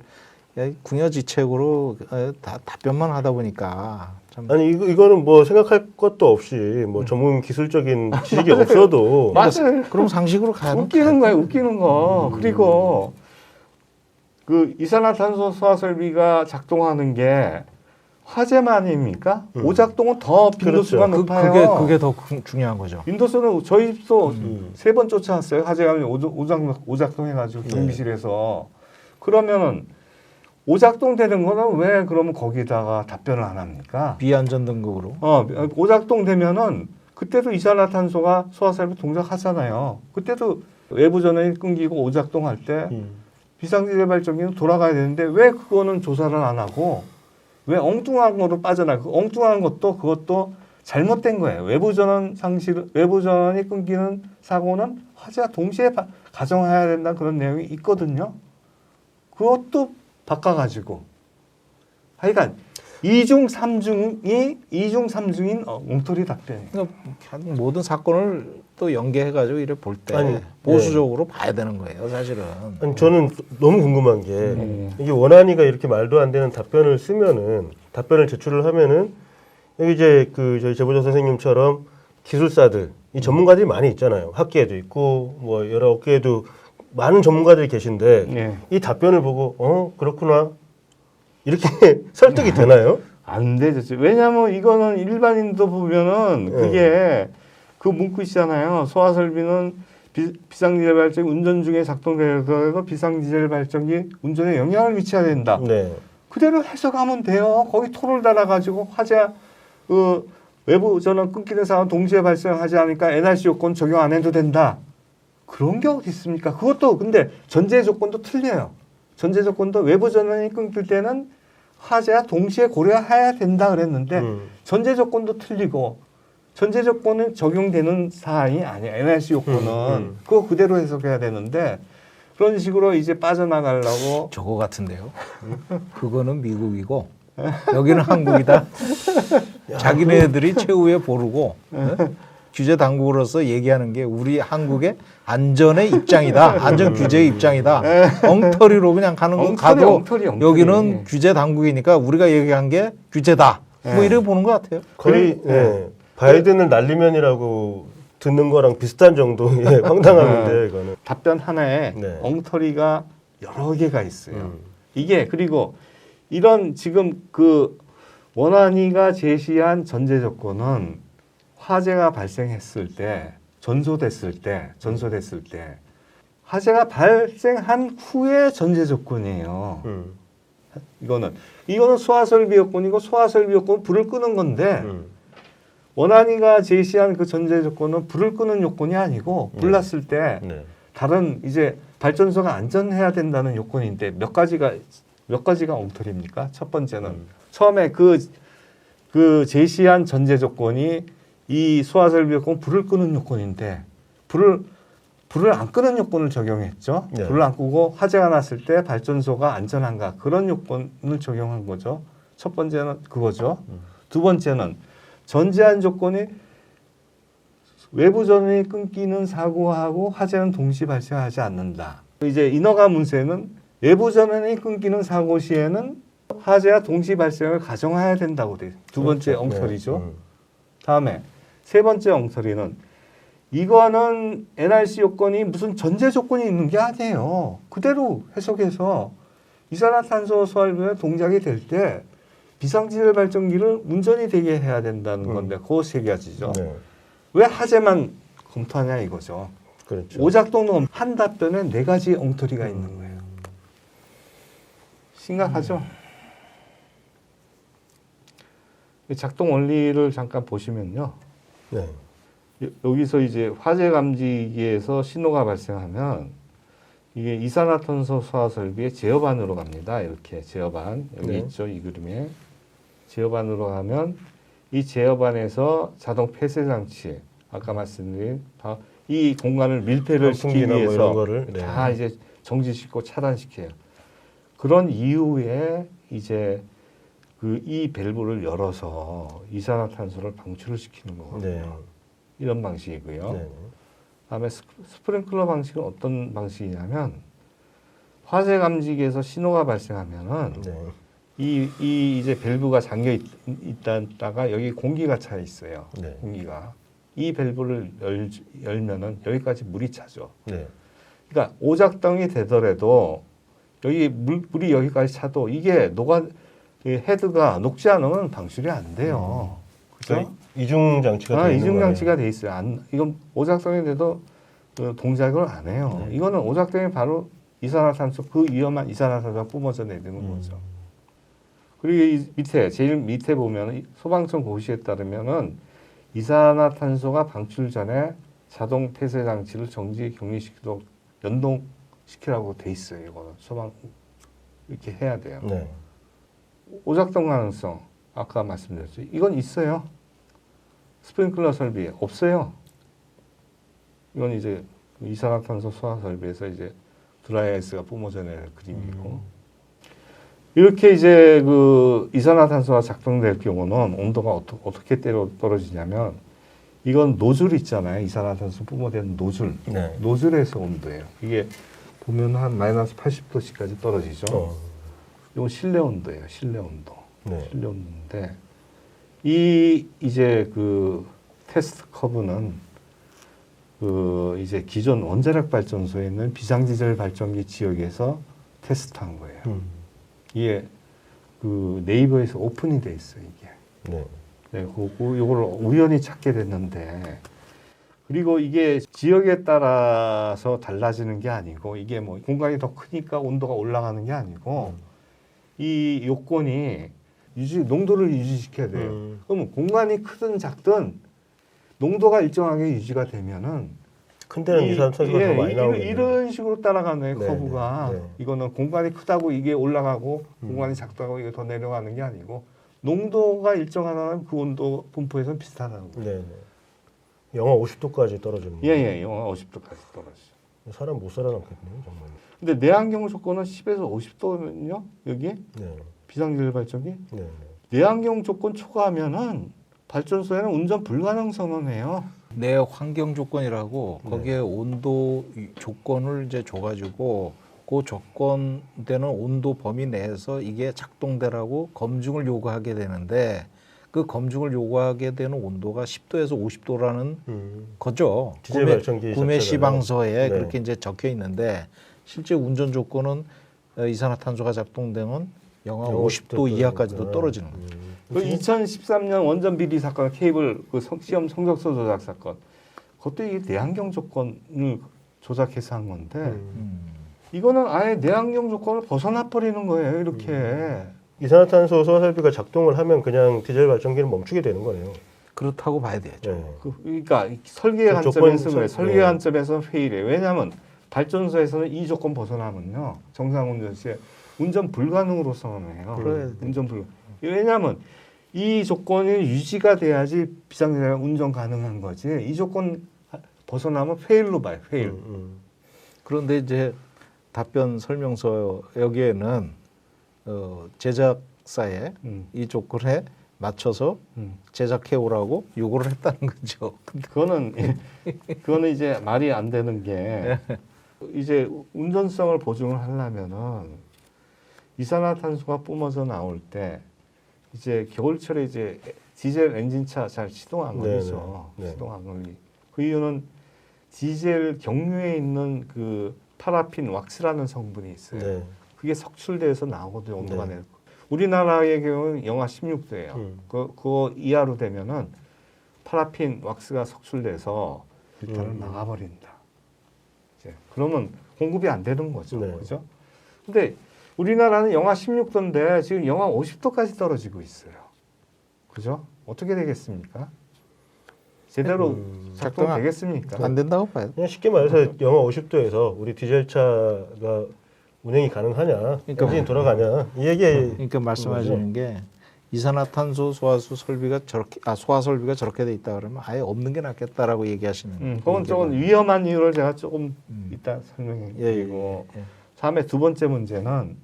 궁여지책으로 다 답변만 하다 보니까 참 아니 이거는 뭐 생각할 것도 없이 뭐 전문 기술적인 지식이 없어도 맞아요. 그럼 상식으로 가야 웃기는 거예요. 웃기는 거. 그리고 그 이산화탄소 소화 설비가 작동하는 게 화재만입니까? 오작동은 더 빈도수가 그렇죠. 높아요. 그게 더 중요한 거죠. 빈도수는 저희 집도 3번 쫓아왔어요. 화재가 오작동 해가지고 경비실에서. 그러면은 오작동 되는 거는 왜 그러면 거기다가 답변을 안 합니까? 비안전 등급으로. 오작동 되면은 그때도 이산화탄소가 소화설비 동작하잖아요. 그때도 외부 전원이 끊기고 오작동 할 때 비상디젤 발전기는 돌아가야 되는데 왜 그거는 조사를 안 하고 왜 엉뚱한 거로 빠져나가? 그 엉뚱한 것도 그것도 잘못된 거예요. 외부 전원이 끊기는 사고는 화재와 동시에 가정해야 된다 그런 내용이 있거든요. 그것도 바꿔가지고 하여간 2중 3중인 엉터리 답변이에요. 그러니까 모든 사건을 또 연계해가지고 이래 볼 때 아니, 보수적으로 봐야 되는 거예요, 사실은. 아니, 저는 너무 궁금한 게 이게 원한이가 이렇게 말도 안 되는 답변을 쓰면은 답변을 제출을 하면은 여기 이제 그 저희 제보자 선생님처럼 기술사들 이 전문가들이 많이 있잖아요. 학계에도 있고 뭐 여러 업계에도 많은 전문가들이 계신데 예. 이 답변을 보고 그렇구나 이렇게 설득이 되나요? 안 되죠. 왜냐하면 이거는 일반인도 보면은 그게 그 문구 있잖아요. 소화설비는 비상디젤 발전기 운전 중에 작동되더라도 비상디젤 발전기 운전에 영향을 미쳐야 된다. 네. 그대로 해석하면 돼요. 거기 토를 달아가지고 화재 외부 전원 끊기는 상황 동시에 발생하지 않으니까 NRC 요건 적용 안 해도 된다. 그런 게 어디 있습니까? 그것도 근데 전제 조건도 틀려요. 전제 조건도 외부 전원이 끊길 때는 화재와 동시에 고려해야 된다 그랬는데 전제 조건도 틀리고 전제 조건은 적용되는 사항이 아니에요. NRC 요건은 그거 그대로 해석해야 되는데 그런 식으로 이제 빠져나가려고 저거 같은데요. 그거는 미국이고 여기는 한국이다. 자기네들이 최후에 보르고 규제 당국으로서 얘기하는 게 우리 한국의 안전의 입장이다. 안전 규제의 입장이다. 엉터리로 그냥 가는 거 가도 엉터리. 여기는 규제 당국이니까 우리가 얘기한 게 규제다. 뭐 이렇게 보는 것 같아요. 거의 바이든을 날리면이라고 듣는 거랑 비슷한 정도의 황당함인데 이거는 답변 하나에 네. 엉터리가 여러 개가 있어요. 이게 그리고 이런 지금 그 원안위가 제시한 전제 조건은 화재가 발생했을 때 전소됐을 때 화재가 발생한 후에 전제 조건이에요. 이거는 소화설비 요건이고 소화설비 요건 불을 끄는 건데 원안위가 제시한 그 전제 조건은 불을 끄는 요건이 아니고 불 났을 때 다른 이제 발전소가 안전해야 된다는 요건인데 몇 가지가 엉터리입니까? 첫 번째는 처음에 그 제시한 전제 조건이 이 소화설비 요건 불을 끄는 요건인데 불을 안 끄는 요건을 적용했죠. 네. 불을 안 끄고 화재가 났을 때 발전소가 안전한가 그런 요건을 적용한 거죠. 첫 번째는 그거죠. 두 번째는 전제한 조건이 외부 전원이 끊기는 사고하고 화재는 동시 발생하지 않는다. 이제 인허가 문제는 외부 전원이 끊기는 사고 시에는 화재와 동시 발생을 가정해야 된다고 돼. 두 번째 엉터리죠. 다음에 세 번째 엉터리는 이거는 NRC 요건이 무슨 전제 조건이 있는 게 아니에요. 그대로 해석해서 이산화탄소 소활비가 동작이 될 때 비상디젤 발전기를 운전이 되게 해야 된다는 건데 그 세 가지죠. 네. 왜 하재만 검토하냐 이거죠. 그렇죠. 오작동은 한 답변에 네 가지 엉터리가 있는 거예요. 심각하죠. 작동 원리를 잠깐 보시면요. 네. 여기서 이제 화재 감지기에서 신호가 발생하면 이게 이산화탄소 소화 설비의 제어반으로 갑니다. 이렇게 제어반 여기 네. 있죠. 이 그림에 제어반으로 가면 이 제어반에서 자동 폐쇄 장치 아까 말씀드린 이 공간을 밀폐를 시키기 선풍기나 뭐 위해서 이런 거를, 네. 다 이제 정지시키고 차단시켜요. 그런 이후에 이제 이 밸브를 열어서 이산화탄소를 방출을 시키는 거거든요. 네. 이런 방식이고요. 네. 다음에 스프링클러 방식은 어떤 방식이냐면 화재 감지기에서 신호가 발생하면은 네. 이 이제 밸브가 잠겨 있다가 여기 공기가 차 있어요. 네. 공기가 이 밸브를 열면은 여기까지 물이 차죠. 네. 그러니까 오작동이 되더라도 여기 물이 여기까지 차도 이게 헤드가 녹지 않으면 방출이 안 돼요. 그죠? 이중 장치가 돼 있는 이중 거네요. 장치가 돼 있어요. 이건 오작동이 돼도 동작을 안 해요. 네. 이거는 오작동이 바로 이산화탄소 그 위험한 이산화탄소가 뿜어져 내리는 거죠. 그리고 이 밑에 제일 밑에 보면 소방청 고시에 따르면은 이산화탄소가 방출 전에 자동 폐쇄 장치를 정지 격리시키도록 연동시키라고 돼 있어요. 이거는 소방 이렇게 해야 돼요. 네. 오작동 가능성 아까 말씀드렸죠. 이건 있어요. 스프링클러 설비 없어요. 이건 이제 이산화탄소 소화 설비에서 이제 드라이아이스가 뿜어져 내는 그림이고 이렇게 이제 그 이산화탄소가 작동될 경우는 온도가 어떻게 떨어지냐면 이건 노즐 있잖아요. 이산화탄소 뿜어대는 노즐. 네. 노즐에서 온도예요. 이게 보면 한 마이너스 80도씨까지 떨어지죠. 이건 실내 온도예요. 실내 온도. 네. 실내 온도인데 이제 그 테스트 커브는 그 이제 기존 원자력 발전소에 있는 비상디젤 발전기 지역에서 테스트한 거예요. 이게 그 네이버에서 오픈이 돼 있어요. 이게. 네. 네, 요걸 우연히 찾게 됐는데 그리고 이게 지역에 따라서 달라지는 게 아니고 이게 뭐 공간이 더 크니까 온도가 올라가는 게 아니고 이 요건이 농도를 유지시켜야 돼요. 그러면 공간이 크든 작든 농도가 일정하게 유지가 되면은 큰 데는 이산화탄소가 더 많이 나오겠네요. 이런 식으로 따라가는 네, 커브가 네, 네. 이거는 공간이 크다고 이게 올라가고 공간이 작다고 이게 더 내려가는 게 아니고 농도가 일정하다면 그 온도 분포에서는 비슷하다는 거예요. 네. 영하 50도까지 떨어지는 거예요. 예, 영하 50도까지 떨어지죠. 사람 못 살아남겠네요, 정말. 근데 내환경 조건은 10에서 50도거든요. 여기 네. 비상디젤 발전기. 네. 내환경 조건 초과하면은 발전소에는 운전 불가능 선언해요. 내 환경 조건이라고 네. 거기에 온도 조건을 이제 줘가지고 그 조건되는 온도 범위 내에서 이게 작동되라고 검증을 요구하게 되는데 그 검증을 요구하게 되는 온도가 10도에서 50도라는 거죠. 디젤 발전기 구매 자체가요. 시방서에 네. 그렇게 이제 적혀 있는데 실제 운전 조건은 이산화탄소가 작동되면 영하 50도 이하까지도 떨어지는 거죠. 그 2013년 원전 비리 사건 케이블 그 시험 성적서 조작 사건 그것도 이게 내환경 조건을 조작해서 한 건데 이거는 아예 내환경 조건을 벗어나 버리는 거예요. 이렇게 이산화탄소 소화 설비가 작동을 하면 그냥 디젤 발전기는 멈추게 되는 거네요. 그렇다고 봐야 되죠. 네. 그러니까 설계 그 관점에서 조건- 그래. 설계 네. 관점에서 회의래. 왜냐하면 발전소에서는 이 조건 벗어나면요 정상 운전 시에 운전 불가능으로 선언해요. 그래야 돼. 운전 불. 왜냐하면 이 조건이 유지가 돼야지 비상디젤 운전 가능한 거지. 이 조건 벗어나면 페일로 봐요. 페일. 그런데 이제 답변 설명서 여기에는 제작사에 이 조건에 맞춰서 제작해 오라고 요구를 했다는 거죠. 근데 그거는 이제 말이 안 되는 게 이제 운전성을 보증을 하려면은 이산화탄소가 뿜어져 나올 때 이제 겨울철에 이제 디젤 엔진차 잘 시동 안 걸리죠. 네, 네. 시동 안 걸리. 그 이유는 디젤 경유에 있는 그 파라핀 왁스라는 성분이 있어요. 네. 그게 석출돼서 나오거든요. 온도가 네. 내고. 우리나라의 경우는 영하 16도예요. 그거 이하로 되면은 파라핀 왁스가 석출돼서 일단은 나가버린다. 이제 그러면 공급이 안 되는 거죠. 네. 그죠? 근데 우리나라는 영하 16도인데 지금 영하 50도까지 떨어지고 있어요. 그죠? 어떻게 되겠습니까? 제대로 작동되겠습니까? 안 된다고 봐요. 그냥 쉽게 말해서 영하 50도에서 우리 디젤차가 운행이 가능하냐, 엔진이 돌아가냐 이 얘기. 그러니까 말씀하시는 게 이산화탄소 소화수 설비가 저렇게 소화 설비가 저렇게 돼 있다 그러면 아예 없는 게 낫겠다라고 얘기하시는. 그건 조금 위험한 이유를 제가 조금 이따 설명해 예, 드리고 예. 다음에 두 번째 문제는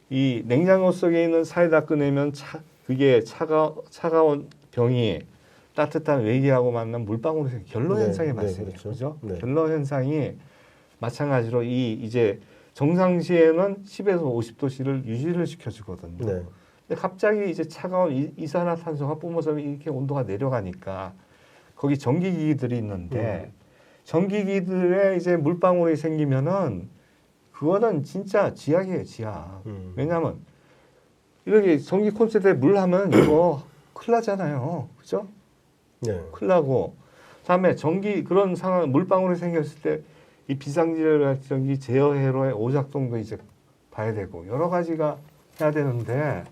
이 냉장고 속에 있는 사이다 꺼내면 그게 차가운 병이 따뜻한 외기하고 만난 물방울이 결로 네, 현상이 네, 발생해요. 그렇죠. 그죠? 네. 결로 현상이 마찬가지로 이제 정상시에는 10에서 50도씨를 유지를 시켜주거든요. 네. 근데 갑자기 이제 차가운 이산화탄소가 뿜어서 이렇게 온도가 내려가니까 거기 전기기기들이 있는데 전기기들에 이제 물방울이 생기면은 그거는 진짜 지약이에요, 지약. 왜냐하면 이렇게 전기 콘센트에 물 하면 이거 큰일 나잖아요, 그죠? 네. 큰일 나고 다음에 그런 상황 물방울이 생겼을 때 이 비상지열전기 제어 회로의 오작동도 이제 봐야 되고 여러 가지가 해야 되는데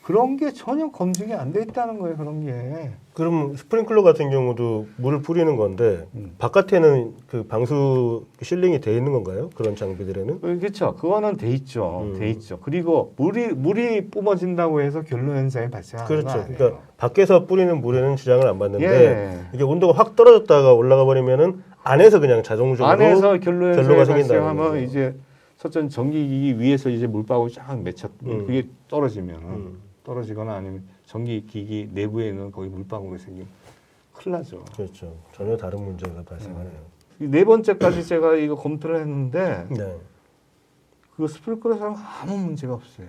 그런 게 전혀 검증이 안 돼 있다는 거예요. 그런 게. 그럼 스프링클러 같은 경우도 물을 뿌리는 건데 바깥에는 그 방수 실링이 돼 있는 건가요? 그런 장비들에는? 그렇죠. 그거는 돼 있죠. 돼 있죠. 그리고 물이 뿜어진다고 해서 결로 현상이 발생하는 거 그렇죠. 아니에요. 그러니까 밖에서 뿌리는 물에는 지장을 안 받는데 예. 이게 온도가 확 떨어졌다가 올라가 버리면은 안에서 그냥 자동적으로 안에서 결로 현상이 결로가 생긴다는 발생하면 거죠. 이제 첫째 전기기기 위에서 이제 물방울이 쫙 맺혔. 그게 떨어지면 떨어지거나 아니면 전기기기 내부에 있는 거기 물방울이 생기면 큰일 나죠. 그렇죠. 전혀 다른 문제가 발생하네요. 네 번째까지 제가 이거 검토를 했는데 네. 그 스프링클러랑 아무 문제가 없어요.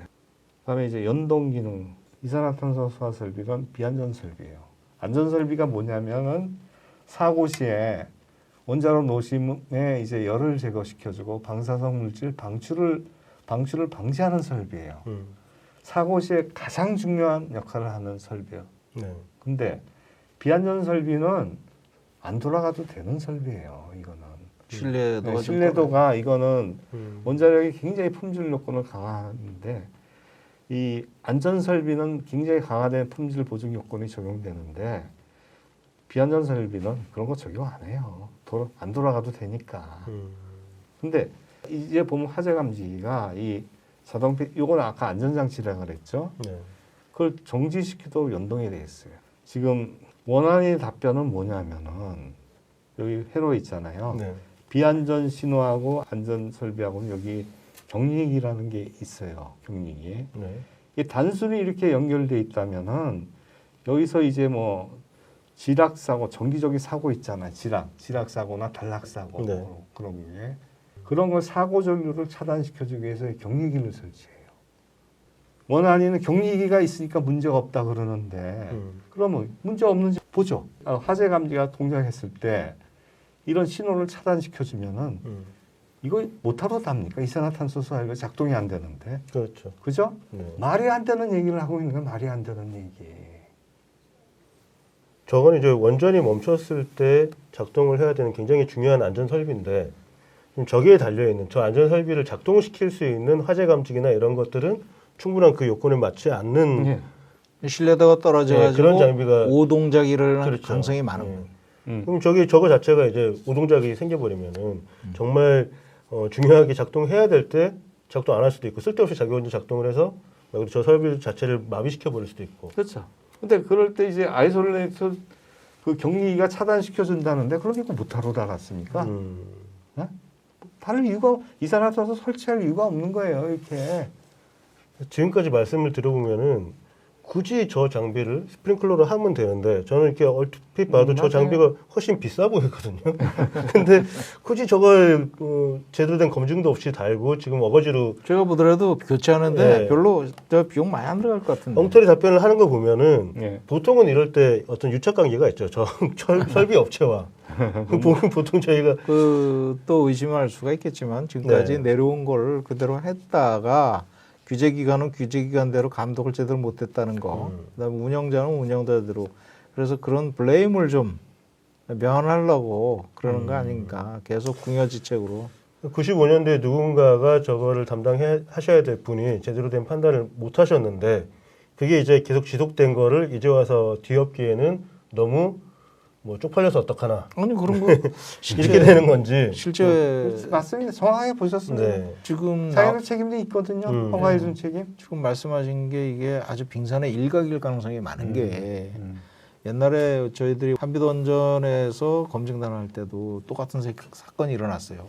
그다음에 이제 연동 기능, 이산화탄소 소화 설비는 비안전 설비예요. 안전 설비가 뭐냐면은 사고 시에 원자로 노심에 이제 열을 제거시켜주고 방사성 물질 방출을 방지하는 설비예요. 사고 시에 가장 중요한 역할을 하는 설비예요. 네. 근데 비안전 설비는 안 돌아가도 되는 설비예요. 이거는 신뢰도가 신뢰도가 이거는 원자력이 굉장히 품질 요건을 강화하는데 이 안전 설비는 굉장히 강화된 품질 보증 요건이 적용되는데 비안전 설비는 그런 거 적용 안 해요. 안 돌아가도 되니까. 근데 이제 보면 화재 감지기가 이 자동피 요건 아까 안전장치라 그랬죠. 네. 그걸 정지시키도록 연동이 돼 있어요. 지금 원안의 답변은 뭐냐면은 여기 회로 있잖아요. 네. 비안전 신호하고 안전 설비하고는 여기 경릭이라는 게 있어요. 경릭이. 네. 이게 단순히 이렇게 연결돼 있다면은 여기서 이제 뭐 지락 사고, 정기적인 사고 있잖아요. 지락 사고나 단락 사고 네. 그런 게 그런 걸 사고 전류를 차단시켜주기 위해서 경리기를 설치해요. 원안에는 경리기가 있으니까 문제가 없다 그러는데 그러면 문제 없는지 보죠. 화재 감지가 동작했을 때 이런 신호를 차단시켜주면은 이거 못하러 답니까? 이산화탄소 소화가 작동이 안 되는데. 그렇죠. 그죠? 네. 말이 안 되는 얘기를 하고 있는 건 말이 안 되는 얘기. 저건 이제 원전이 멈췄을 때 작동을 해야 되는 굉장히 중요한 안전 설비인데 저기에 달려 있는 저 안전 설비를 작동시킬 수 있는 화재 감지기나 이런 것들은 충분한 그 요건에 맞지 않는 예. 신뢰도가 떨어져가지고 네, 그런 장비가 오동작이를 할 그렇죠. 가능성이 많은 네. 거예요. 그럼 저거 자체가 이제 오동작이 생겨버리면은 정말 중요하게 작동해야 될 때 작동 안 할 수도 있고 쓸데없이 자기 혼자 작동을 해서 저 설비 자체를 마비시켜 버릴 수도 있고. 그렇죠. 근데 그럴 때 이제 아이솔레이터 그 경리기가 차단시켜 준다는데 그런 게 못하러 달았습니까? 네? 다른 이유가 이산화탄소 설치할 이유가 없는 거예요. 이렇게. 지금까지 말씀을 들어보면은 굳이 저 장비를 스프링클러로 하면 되는데 저는 이렇게 얼핏 봐도 저 맞아요. 장비가 훨씬 비싸 보이거든요. 근데 굳이 저걸 제대로 된 검증도 없이 달고 지금 어거지로 제가 보더라도 교체하는데 네. 별로 저 비용 많이 안 들어갈 것 같은데. 엉터리 답변을 하는 거 보면은 예. 보통은 이럴 때 어떤 유착 관계가 있죠. 저 설비 업체와 보통 저희가 또 의심할 수가 있겠지만 지금까지 네. 내려온 걸 그대로 했다가 규제 기관은 규제 기관대로 감독을 제대로 못했다는 거, 그다음에 운영자는 운영자대로 그래서 그런 블레임을 좀 면하려고 그러는 거 아닌가. 계속 궁여지책으로. 95년도에 누군가가 저거를 담당하셔야 될 분이 제대로 된 판단을 못 하셨는데 그게 이제 계속 지속된 거를 이제 와서 뒤엎기에는 너무 뭐 쪽팔려서 어떡하나 아니 그런 거 이렇게 되는 건지. 실제 맞습니다. 정확하게 보셨습니다. 네. 지금 자기는 책임도 있거든요. 허가해 준 책임. 지금 말씀하신 게 이게 아주 빙산의 일각일 가능성이 많은 게 음. 옛날에 저희들이 한비도원전에서 검증단을 할 때도 똑같은 사건이 일어났어요.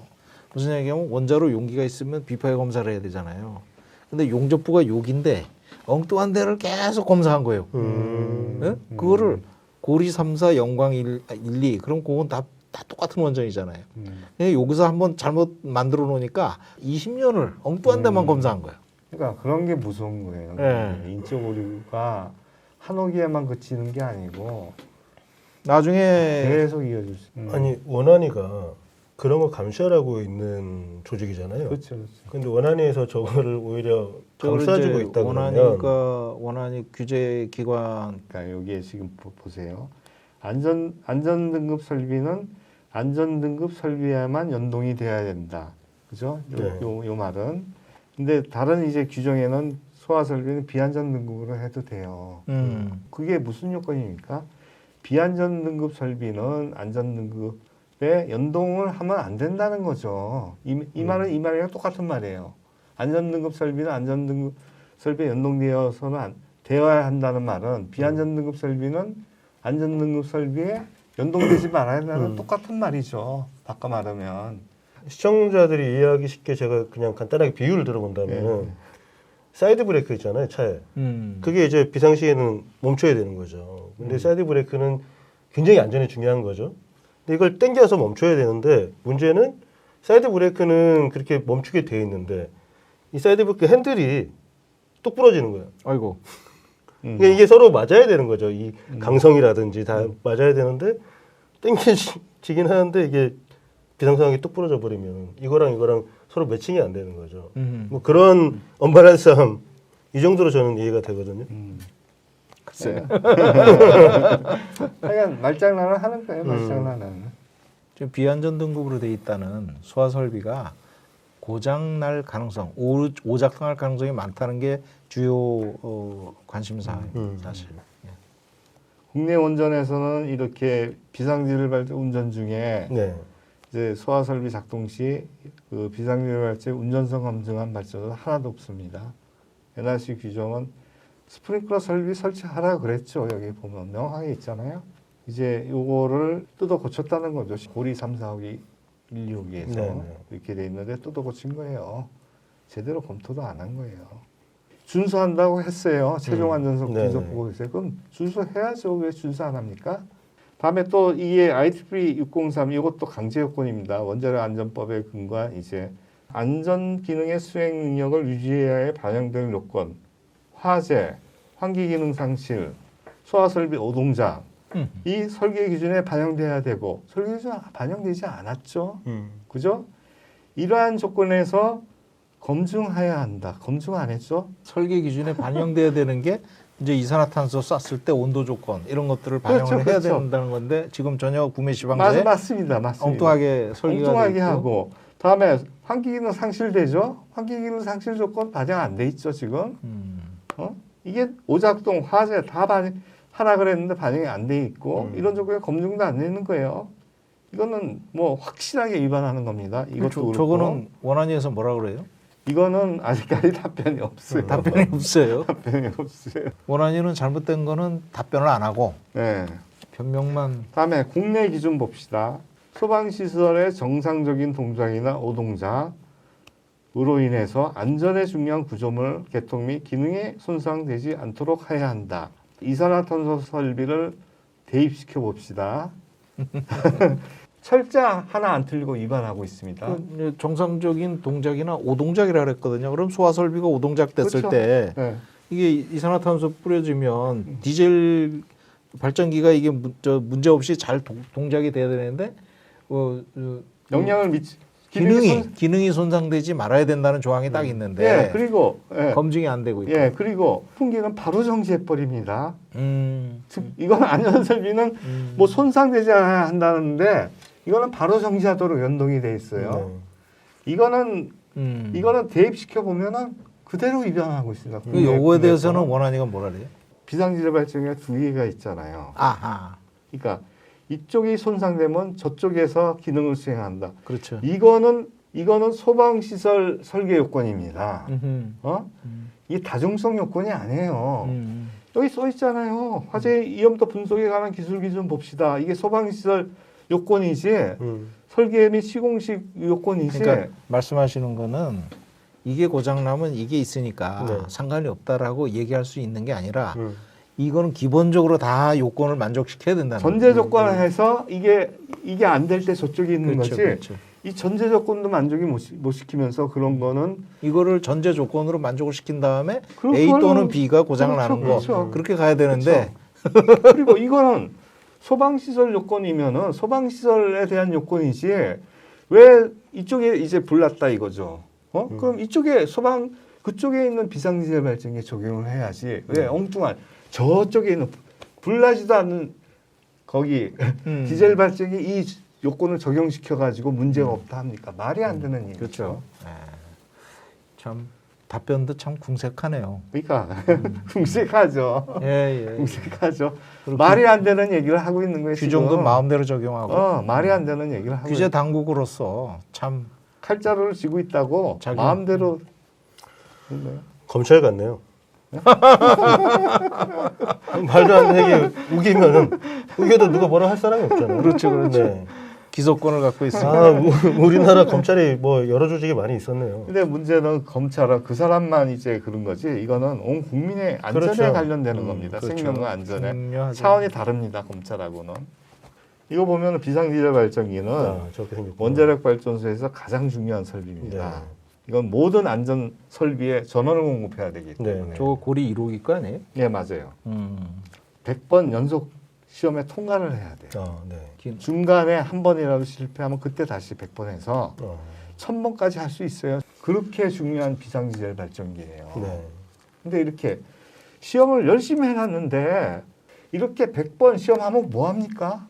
무슨 얘기냐면 원자로 용기가 있으면 비파해 검사를 해야 되잖아요. 근데 용접부가 욕인데 엉뚱한 데를 계속 검사한 거예요. 예? 그거를 고리 3사 영광 1, 2 그럼 그건 다 똑같은 원전이잖아요. 근데 여기서 한번 잘못 만들어 놓으니까 20년을 엉뚱한 데만 검사한 거예요. 그러니까 그런 게 무서운 거예요. 네. 인적 오류가 한옥에만 그치는 게 아니고 나중에 계속 이어질 수. 아니 원안이가 그런 거 감시하라고 있는 조직이잖아요. 그렇죠, 그렇죠. 근데 원안위에서 저거를 오히려 저걸 감싸주고 이제 있다 그러면 원안이 규제 기관 그러니까 여기에 지금 보세요. 안전등급 설비는 안전등급 설비에만 연동이 돼야 된다. 그죠? 네. 요 말은. 근데 다른 이제 규정에는 소화 설비는 비안전등급으로 해도 돼요. 그게 무슨 요건입니까? 비안전등급 설비는 안전등급에 연동을 하면 안 된다는 거죠. 이 말은 이 말이랑 똑같은 말이에요. 안전등급 설비는 안전등급 설비에 연동되어서는 되어야 한다는 말은 비안전등급 설비는 안전등급 설비에 연동되지 말아야 한다는 똑같은 말이죠. 바꿔 말하면. 시청자들이 이해하기 쉽게 제가 그냥 간단하게 비유를 들어본다면 네. 사이드 브레이크 있잖아요, 차에. 그게 이제 비상시에는 멈춰야 되는 거죠. 근데 사이드 브레이크는 굉장히 안전에 중요한 거죠. 근데 이걸 당겨서 멈춰야 되는데 문제는 사이드 브레이크는 그렇게 멈추게 돼 있는데 이 사이드 브레이크 핸들이 뚝 부러지는 거예요. 아이고 그러니까 이게 서로 맞아야 되는 거죠. 이 강성이라든지 다 맞아야 되는데 당겨지긴 하는데 이게 비상 상황이 뚝 부러져 버리면 이거랑 서로 매칭이 안 되는 거죠. 뭐 그런 언밸런스함 이 정도로 저는 이해가 되거든요. 글쎄 하여간 말장난을 하는 거예요. 말장난은. 지금 비안전 등급으로 돼 있다는 소화 설비가 고장 날 가능성, 오작동할 가능성이 많다는 게 주요 관심사예요, 사실. 국내 원전에서는 이렇게 비상지를 발전 운전 중에 네. 이제 소화 설비 작동 시 그 비상지를 발전 운전성 검증한 발전은 하나도 없습니다. NRC 규정은 스프링클러 설비 설치하라 그랬죠. 여기 보면 명확하게 있잖아요. 이제 요거를 뜯어 고쳤다는 거죠. 고리 3, 4호기 1, 2호기에서 네네. 이렇게 돼 있는데 뜯어 고친 거예요. 제대로 검토도 안 한 거예요. 준수한다고 했어요. 최종 안전성 네네. 분석 보고서요. 그럼 준수해야죠. 왜 준수 안 합니까? 다음에 또 이게 IEEE 603 이것도 강제 요건입니다. 원자력 안전법에 근거한 이제 안전 기능의 수행 능력을 유지해야 반영될 요건, 화재, 환기 기능 상실, 소화 설비 오동작 이 설계 기준에 반영돼야 되고 설계 기준에 반영되지 않았죠. 그죠? 이러한 조건에서 검증해야 한다. 검증 안 했죠? 설계 기준에 반영돼야 되는 게 이제 이산화탄소 쐈을 때 온도 조건 이런 것들을 반영을 그렇죠, 해야 그렇죠. 된다는 건데 지금 전혀 구매 시방자에 맞습니다. 엉뚱하게 설계가 엉뚱하게 돼 있고. 하고 다음에 환기 기능 상실되죠? 환기 기능 상실 조건 반영 안 돼 있죠 지금? 이게 오작동, 화재 다 하라 그랬는데 반영이 안 돼 있고 이런 조건에 검증도 안 되는 거예요. 이거는 뭐 확실하게 위반하는 겁니다. 이것도 그렇고. 저거는 원안위에서 뭐라 그래요? 이거는 아직까지 답변이 없어요. 답변이 없어요. 답변이 없어요. 원안위는 잘못된 거는 답변을 안 하고 네. 변명만. 다음에 국내 기준 봅시다. 소방시설의 정상적인 동작이나 오동작, 으로 인해서 안전에 중요한 구조물, 개통 및 기능에 손상되지 않도록 해야 한다. 이산화탄소 설비를 대입시켜 봅시다. 철자 하나 안 틀리고 위반하고 있습니다. 그 정상적인 동작이나 오동작이라 그랬거든요. 그럼 소화 설비가 오동작 됐을 그렇죠. 때 네. 이게 이산화탄소 뿌려지면 디젤 발전기가 이게 문제 없이 잘 동작이 돼야 되는데 영향을 기능이 손상되지 말아야 된다는 조항이 딱 있는데 예, 그리고 검증이 안 되고 있고. 예, 그리고 풍기는 바로 정지해 버립니다. 즉 이건 안전설비는 뭐 손상되지 않아야 한다는데 이거는 바로 정지하도록 연동이 돼 있어요. 이거는 대입시켜 보면은 그대로 위반하고 있습니다. 그 요거에 대해서는 원안이가 뭐라 그래요? 비상지대 발전기가 두 개가 있잖아요. 아하. 그러니까 이쪽이 손상되면 저쪽에서 기능을 수행한다. 그렇죠. 이거는 소방시설 설계 요건입니다. 음흠. 이게 다중성 요건이 아니에요. 여기 써 있잖아요. 화재 위험도 분석에 관한 기술 기준 봅시다. 이게 소방시설 요건이지 설계 및 시공식 요건이지. 그러니까 말씀하시는 거는 이게 고장나면 이게 있으니까 네. 상관이 없다라고 얘기할 수 있는 게 아니라 이거는 기본적으로 다 요건을 만족시켜야 된다는 전제 조건을 해서 이게 안 될 때 저쪽에 있는 그렇죠, 거지. 그렇죠. 이 전제 조건도 만족이 못 시키면서 그런 거는 이거를 전제 조건으로 만족을 시킨 다음에 그럼 A 또는 그거는- B가 고장을 그렇죠, 나는 거 그렇죠. 그렇게 가야 되는데 그리고 이거는 소방시설 요건이면은 소방시설에 대한 요건이지 왜 이쪽에 이제 불났다 이거죠. 그럼 이쪽에 그쪽에 있는 비상디젤 발전기에 적용을 해야지. 왜 엉뚱한 저쪽에 있는 불나지도 않는 거기 디젤 발전기 이 요건을 적용시켜 가지고 문제가 없다 합니까? 말이 안 되는 얘기죠. 그렇죠. 참 답변도 참 궁색하네요. 그러니까 궁색하죠. 예. 궁색하죠. 말이 안 되는 얘기를 하고 있는 거예요. 규정도 지금. 마음대로 적용하고 말이 안 되는 얘기를 하고 규제 당국으로서 참 칼자루를 쥐고 있다고 자기- 마음대로 그런가요? 검찰 같네요. 말도 안 되게 우기면은 우겨도 누가 뭐라 할 사람이 없잖아요. 그렇죠. 네. 기소권을 갖고 있습니다. 우리나라 검찰이 뭐 여러 조직이 많이 있었네요. 근데 문제는 검찰은 그 사람만 이제 그런 거지 이거는 온 국민의 안전에 그렇죠. 관련되는 겁니다. 그렇죠. 생명과 안전에 중요하죠. 차원이 다릅니다. 검찰하고는. 이거 보면 비상디젤 발전기는 저렇게 생겼구나. 원자력 발전소에서 가장 중요한 설비입니다. 네. 이건 모든 안전 설비에 전원을 공급해야 되기 때문에. 네. 저거 고리 1호기 거 아니에요? 예, 맞아요. 100번 연속 시험에 통과를 해야 돼요. 네. 중간에 한 번이라도 실패하면 그때 다시 100번 해서 어. 1000번까지 할 수 있어요. 그렇게 중요한 비상디젤 발전기예요. 네. 근데 이렇게 시험을 열심히 해놨는데 이렇게 100번 시험하면 뭐합니까?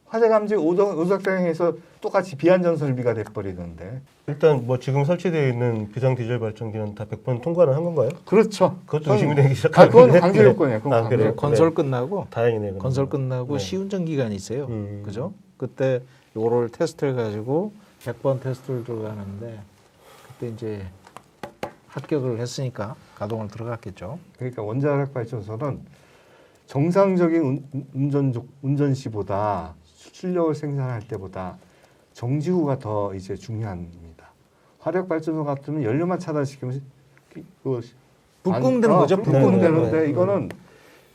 화재감지 오작동에서 똑같이 비안전 설비가 돼버리는데. 일단 뭐 지금 설치되어 있는 비상 디젤 발전기는 다 100번 통과를 한 건가요? 그렇죠. 그것도 의심이 되기 시작하는데. 그건 강제 요건이에요. 그건 강제 그래요? 요건. 건설 끝나고 다행이네요. 건설 끝나고 네. 시운전 기간이 있어요. 음. 그죠? 그때 요거를 테스트해 가지고 100번 테스트를 들어가는데 그때 이제 합격을 했으니까 가동을 들어갔겠죠. 그러니까 원자력 발전소는 정상적인 운전 시보다 출력을 생산할 때보다 정지 후가 더 이제 중요합니다. 화력 발전소 같으면 연료만 차단시키면 불 끄면 되는 거죠? 불 불 끄면 끄면 되는데 되는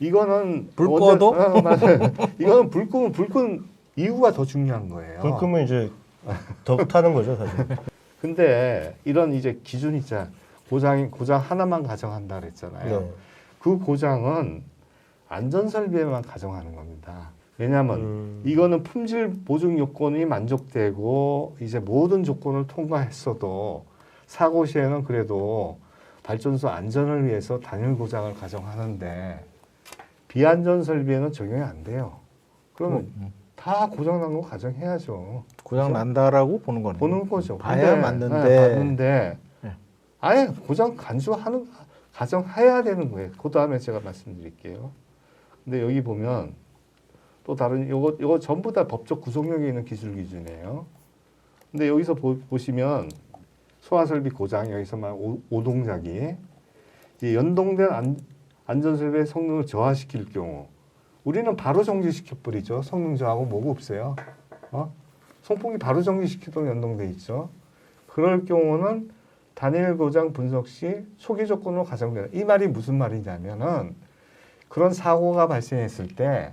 이거는 불 꺼도? 맞아요. 이거는 불 끄는 이유가 더 중요한 거예요. 불 끄면 이제 더 타는 거죠, 사실. 근데 이런 이제 기준 있잖아. 고장 하나만 가정한다 그랬잖아요. 네. 그 고장은 안전 설비에만 가정하는 겁니다. 왜냐하면 이거는 품질 보증 요건이 만족되고 이제 모든 조건을 통과했어도 사고 시에는 그래도 발전소 안전을 위해서 단일 고장을 가정하는데 비안전 설비에는 적용이 안 돼요. 그러면 다 고장 난 거 가정해야죠. 고장 난다라고 보는 거네. 보는 거죠. 봐야 근데, 맞는데. 맞는데 네. 아예 고장 가정해야 되는 거예요. 그 다음에 제가 말씀드릴게요. 근데 여기 보면 또 다른 요거 전부 다 법적 구속력이 있는 기술 기준이에요. 근데 여기서 보시면 소화설비 고장 여기서만 오동작이 이 연동된 안전설비의 성능을 저하시킬 경우 우리는 바로 정지시켜 버리죠. 성능 저하고 뭐가 없어요. 송풍기 바로 정지시키도록 연동돼 있죠. 그럴 경우는 단일 고장 분석 시 초기 조건으로 가정되는 이 말이 무슨 말이냐면은 그런 사고가 발생했을 때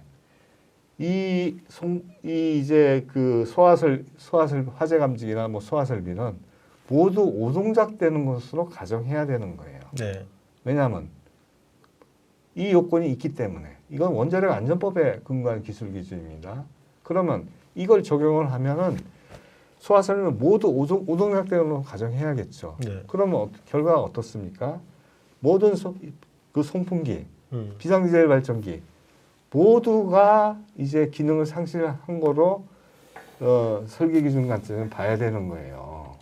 이제 그 소화설 화재 감지기나 뭐 소화설비는 모두 오동작되는 것으로 가정해야 되는 거예요. 네. 왜냐하면 이 요건이 있기 때문에 이건 원자력 안전법에 근거한 기술 기준입니다. 그러면 이걸 적용을 하면은 소화설비는 모두 오동작되는 것으로 가정해야겠죠. 네. 그러면 결과가 어떻습니까? 모든 그 송풍기, 비상디젤 발전기 모두가 이제 기능을 상실한 거로 설계 기준 관점에서 봐야 되는 거예요.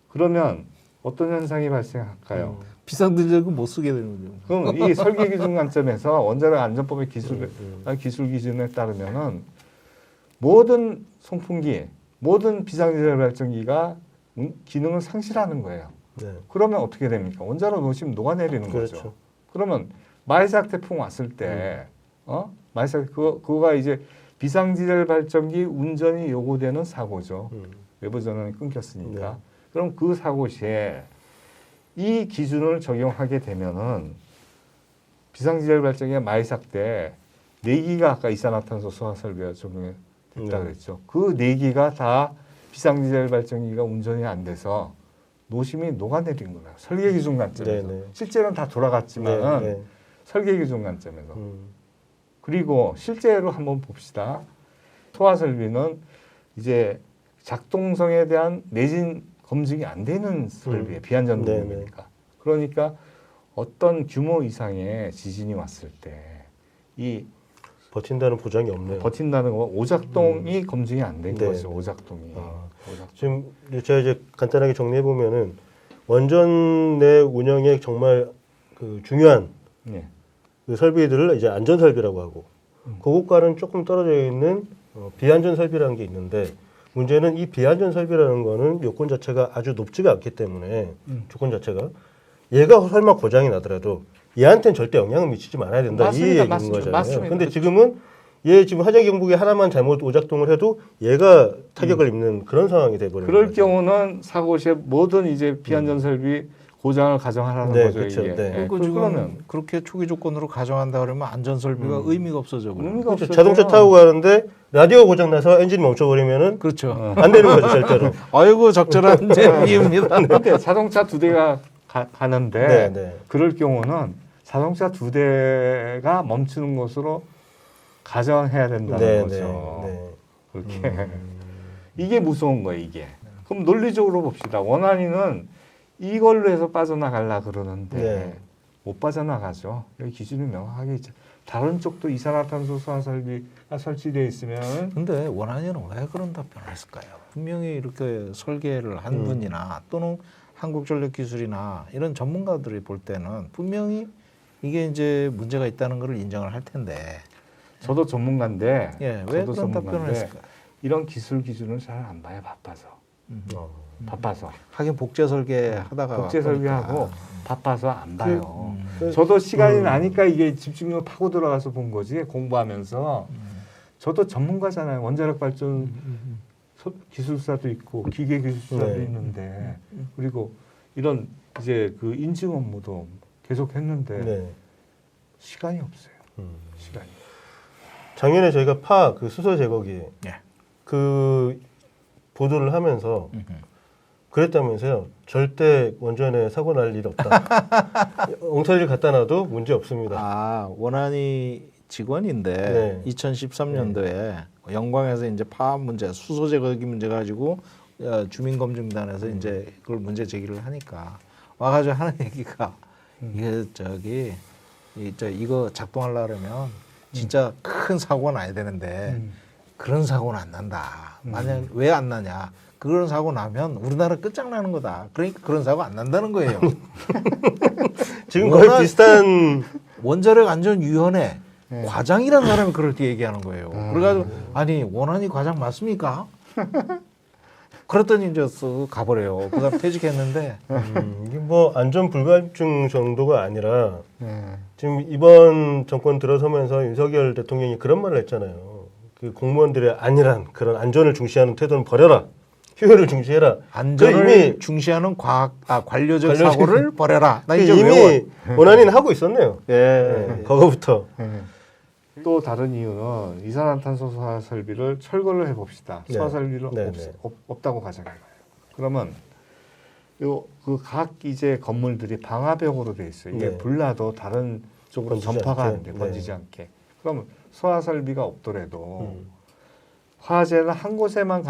그러면 어떤 현상이 발생할까요? 비상디젤은 못 쓰게 되는 거죠. 그럼 이 설계 기준 관점에서 원자력 안전법의 기술 기준에 따르면은 모든 송풍기, 모든 비상디젤 발전기가 기능을 상실하는 거예요. 네. 그러면 어떻게 됩니까? 원자로 놓으시면 녹아내리는 그렇죠. 거죠. 그러면 마이삭 태풍 왔을 때, 마이삭 그거가 이제 비상디젤 발전기 운전이 요구되는 사고죠. 외부 전원이 끊겼으니까. 네. 그럼 그 사고 시에 이 기준을 적용하게 되면은 비상디젤 발전기가 마이삭 때 4기가 아까 이산화탄소 소화 설비가 적용됐다 그랬죠. 그 4기가 다 비상디젤 발전기가 운전이 안 돼서 노심이 녹아내린 거예요. 설계 기준 관점에서. 네, 네. 실제로는 다 돌아갔지만 네, 네. 설계 기준 관점에서. 그리고 실제로 한번 봅시다. 소화 설비는 이제 작동성에 대한 내진 검증이 안 되는 설비에 비안전 네, 도구니까. 그러니까 어떤 규모 이상의 지진이 왔을 때 이 버틴다는 보장이 없네요. 버틴다는 건 오작동이 검증이 안 된 네. 거죠. 오작동이. 오작동. 지금 제가 이제 간단하게 정리해 보면은 원전 내 운영에 정말 그 중요한 네. 그 설비들을 이제 안전 설비라고 하고 그것과는 조금 떨어져 있는 비안전 설비라는 게 있는데 문제는 이 비안전 설비라는 거는 요건 자체가 아주 높지가 않기 때문에 조건 자체가 얘가 설마 고장이 나더라도 얘한테는 절대 영향을 미치지 말아야 된다. 맞습니다. 이 얘기인 맞습니다. 거잖아요. 맞습니다. 근데 지금은 얘 지금 화재 경보기 하나만 잘못 오작동을 해도 얘가 타격을 입는 그런 상황이 돼버리는 그럴 거죠. 경우는 사고 시에 모든 이제 비안전 설비 고장을 가정하라는 네, 거죠. 그렇죠. 이게. 네. 네. 그러면 그렇게 초기 조건으로 가정한다 그러면 안전 설비가 의미가 없어져 버려요. 의미가 그렇죠. 없어요. 자동차 타고 가는데 라디오 고장 나서 엔진 멈춰버리면은 그렇죠. 안 되는 거죠 절대로. 아이고 적절한 제기입니다. 근데 자동차 2대가 가는데 네, 네. 그럴 경우는 자동차 2대가 멈추는 것으로 가정해야 된다는 네, 거죠. 네, 네. 그렇게 이게 무서운 거예요. 이게. 그럼 논리적으로 봅시다. 원안위는 이걸로 해서 빠져나가려 그러는데 네. 못 빠져나가죠. 여기 기준이 명확하게 있죠. 다른 쪽도 이산화탄소 소화 설비가 설치되어 있으면 근데 원안위는 왜 그런 답변을 했을까요? 분명히 이렇게 설계를 한 분이나 또는 한국전력기술이나 이런 전문가들이 볼 때는 분명히 이게 이제 문제가 있다는 것을 인정을 할 텐데 저도 전문가인데 예, 왜 저도 그런 답변을 전문가인데 했을까? 이런 기술 기준을 잘 안 봐요. 바빠서 하긴 복제 설계 하다가 국제 설계하고 보니까. 바빠서 안 봐요. 그- 저도 시간이 나니까 이게 집중력 파고 들어가서 본 거지 공부하면서 저도 전문가잖아요. 원자력 발전 기술사도 있고 기계 기술사도 네. 있는데 그리고 이런 이제 그 인증 업무도 계속 했는데 네. 시간이 없어요. 시간이. 작년에 저희가 그 수소 제거기 예. 그 보도를 하면서 그랬다면서요. 절대 원전에 사고 날 일 없다. 엉터리를 갖다 놔도 문제 없습니다. 아 원안위 직원인데 네. 2013년도에 영광에서 이제 파업 문제, 수소 제거기 문제 가지고 주민검증단에서 이제 그걸 문제 제기를 하니까 와가지고 하는 얘기가 이게 이거 작동하려면 진짜 큰 사고가 나야 되는데 그런 사고는 안 난다. 만약 왜 안 나냐? 그런 사고 나면 우리나라 끝장나는 거다. 그러니까 그런 사고 안 난다는 거예요. 지금 거의 비슷한 원자력 안전위원회 과장이라는 사람이 그렇게 얘기하는 거예요. 그래가지고 아니 원안위 과장 맞습니까? 그랬더니 이제 쓱 가버려요. 그다음 퇴직했는데 이게 뭐 안전 불감증 정도가 아니라 지금 이번 정권 들어서면서 윤석열 대통령이 그런 말을 했잖아요. 그 공무원들의 안일한 그런 안전을 중시하는 태도는 버려라. 효율을 중시해라. 안전을 이미 중시하는 관료적 관료적- 사고를 버려라. 나 이제 이미 외워. 원안위는 하고 있었네요. 예. 그거부터. 또 다른 이유는 이산화탄소 소화 설비를 철거를 해봅시다. 네. 소화 설비를 네, 없다고 가정해봐요. 그러면 그 각 이제 건물들이 방화벽으로 돼 있어요. 이게 네. 불나도 다른 쪽으로 번지지 전파가 않게. 안 돼, 네. 번지지 않게. 그러면 소화 설비가 없더라도 음. 화재는 한 곳에만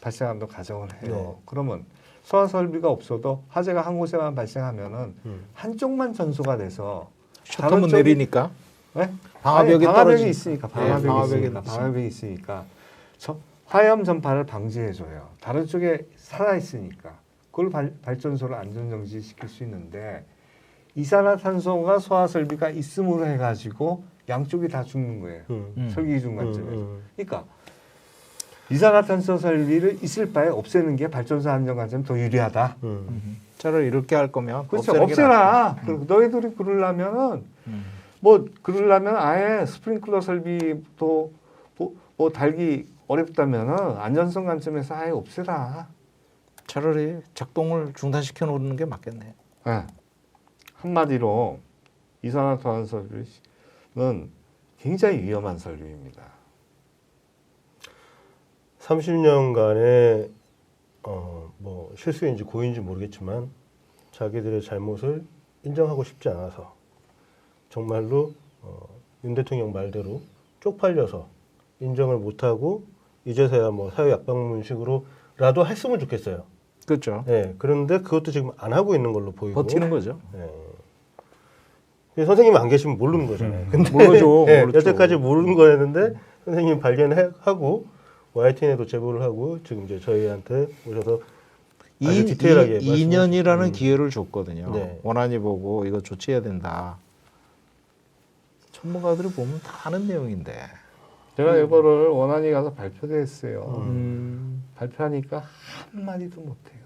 발생한다고 가정을 해요. 네. 그러면 소화 설비가 없어도 화재가 한 곳에만 발생하면은 음. 한쪽만 전소가 돼서 셔터문 쪽이- 내리니까 네? 방화벽이 방화벽이 떨어지- 있으니까 예, 방화벽이 방화벽이 있으니까 있으니까. 방화벽이 있으니까 화염 전파를 방지해줘요. 다른 쪽에 살아 있으니까 그걸 발전소를 안전 정지시킬 수 있는데 이산화탄소가 소화 설비가 있음으로 해가지고 양쪽이 다 죽는 거예요. 설기 기준 관점에서. 그러니까 이산화탄소 설비를 있을 바에 없애는 게 발전소 안전 관점 더 유리하다. 차라리 이렇게 할 거면 그렇죠. 없애는 게 낫다. 없애라. 너희들이 그러려면은 뭐 그러려면 아예 스프링클러 설비도 뭐 달기 어렵다면은 안전성 관점에서 아예 없애라. 차라리 작동을 중단시켜 놓는 게 맞겠네. 네. 한마디로 이산화탄소 설비는 굉장히 위험한 설비입니다. 30년간의 뭐 실수인지 고의인지 모르겠지만 자기들의 잘못을 인정하고 싶지 않아서 정말로 윤 대통령 말대로 쪽팔려서 인정을 못하고 이제서야 뭐 사회 약방문식으로라도 했으면 좋겠어요. 그렇죠. 네, 그런데 그것도 지금 안 하고 있는 걸로 보이고. 버티는 거죠. 네. 선생님 안 계시면 모르는 거잖아요. 근데 모르죠. 네, 모르죠. 여태까지 모르는 거였는데 선생님 발견하고 YTN에도 제보를 하고 지금 이제 저희한테 오셔서 아주 디테일하게 2년이라는 기회를 줬거든요. 네. 원안이 보고 이거 조치해야 된다. 전문가들이 보면 다 아는 내용인데. 제가 이거를 원안위 가서 발표도 했어요. 발표하니까 한마디도 못해요.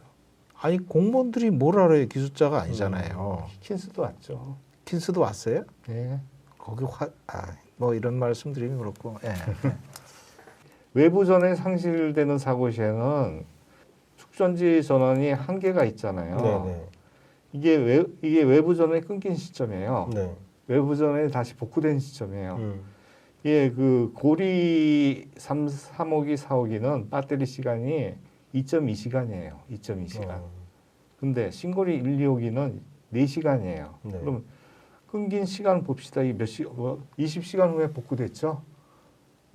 아니 공무원들이 뭘 알아요? 기술자가 아니잖아요. 히킨스도 왔죠. 킨스도 왔어요? 네. 거기 뭐 이런 말씀드리긴 그렇고. 예. 외부 전원이 상실되는 사고 시에는 축전지 전원이 한계가 있잖아요. 네네. 이게 외부 전원이 끊긴 시점이에요. 네. 외부 전원이 다시 복구된 시점이에요. 예, 그 고리 3호기, 4호기는 배터리 시간이 2.2시간이에요. 2.2시간. 근데 신고리 1, 2호기는 4시간이에요. 네. 그럼 끊긴 시간 봅시다. 이 20시간 후에 복구됐죠?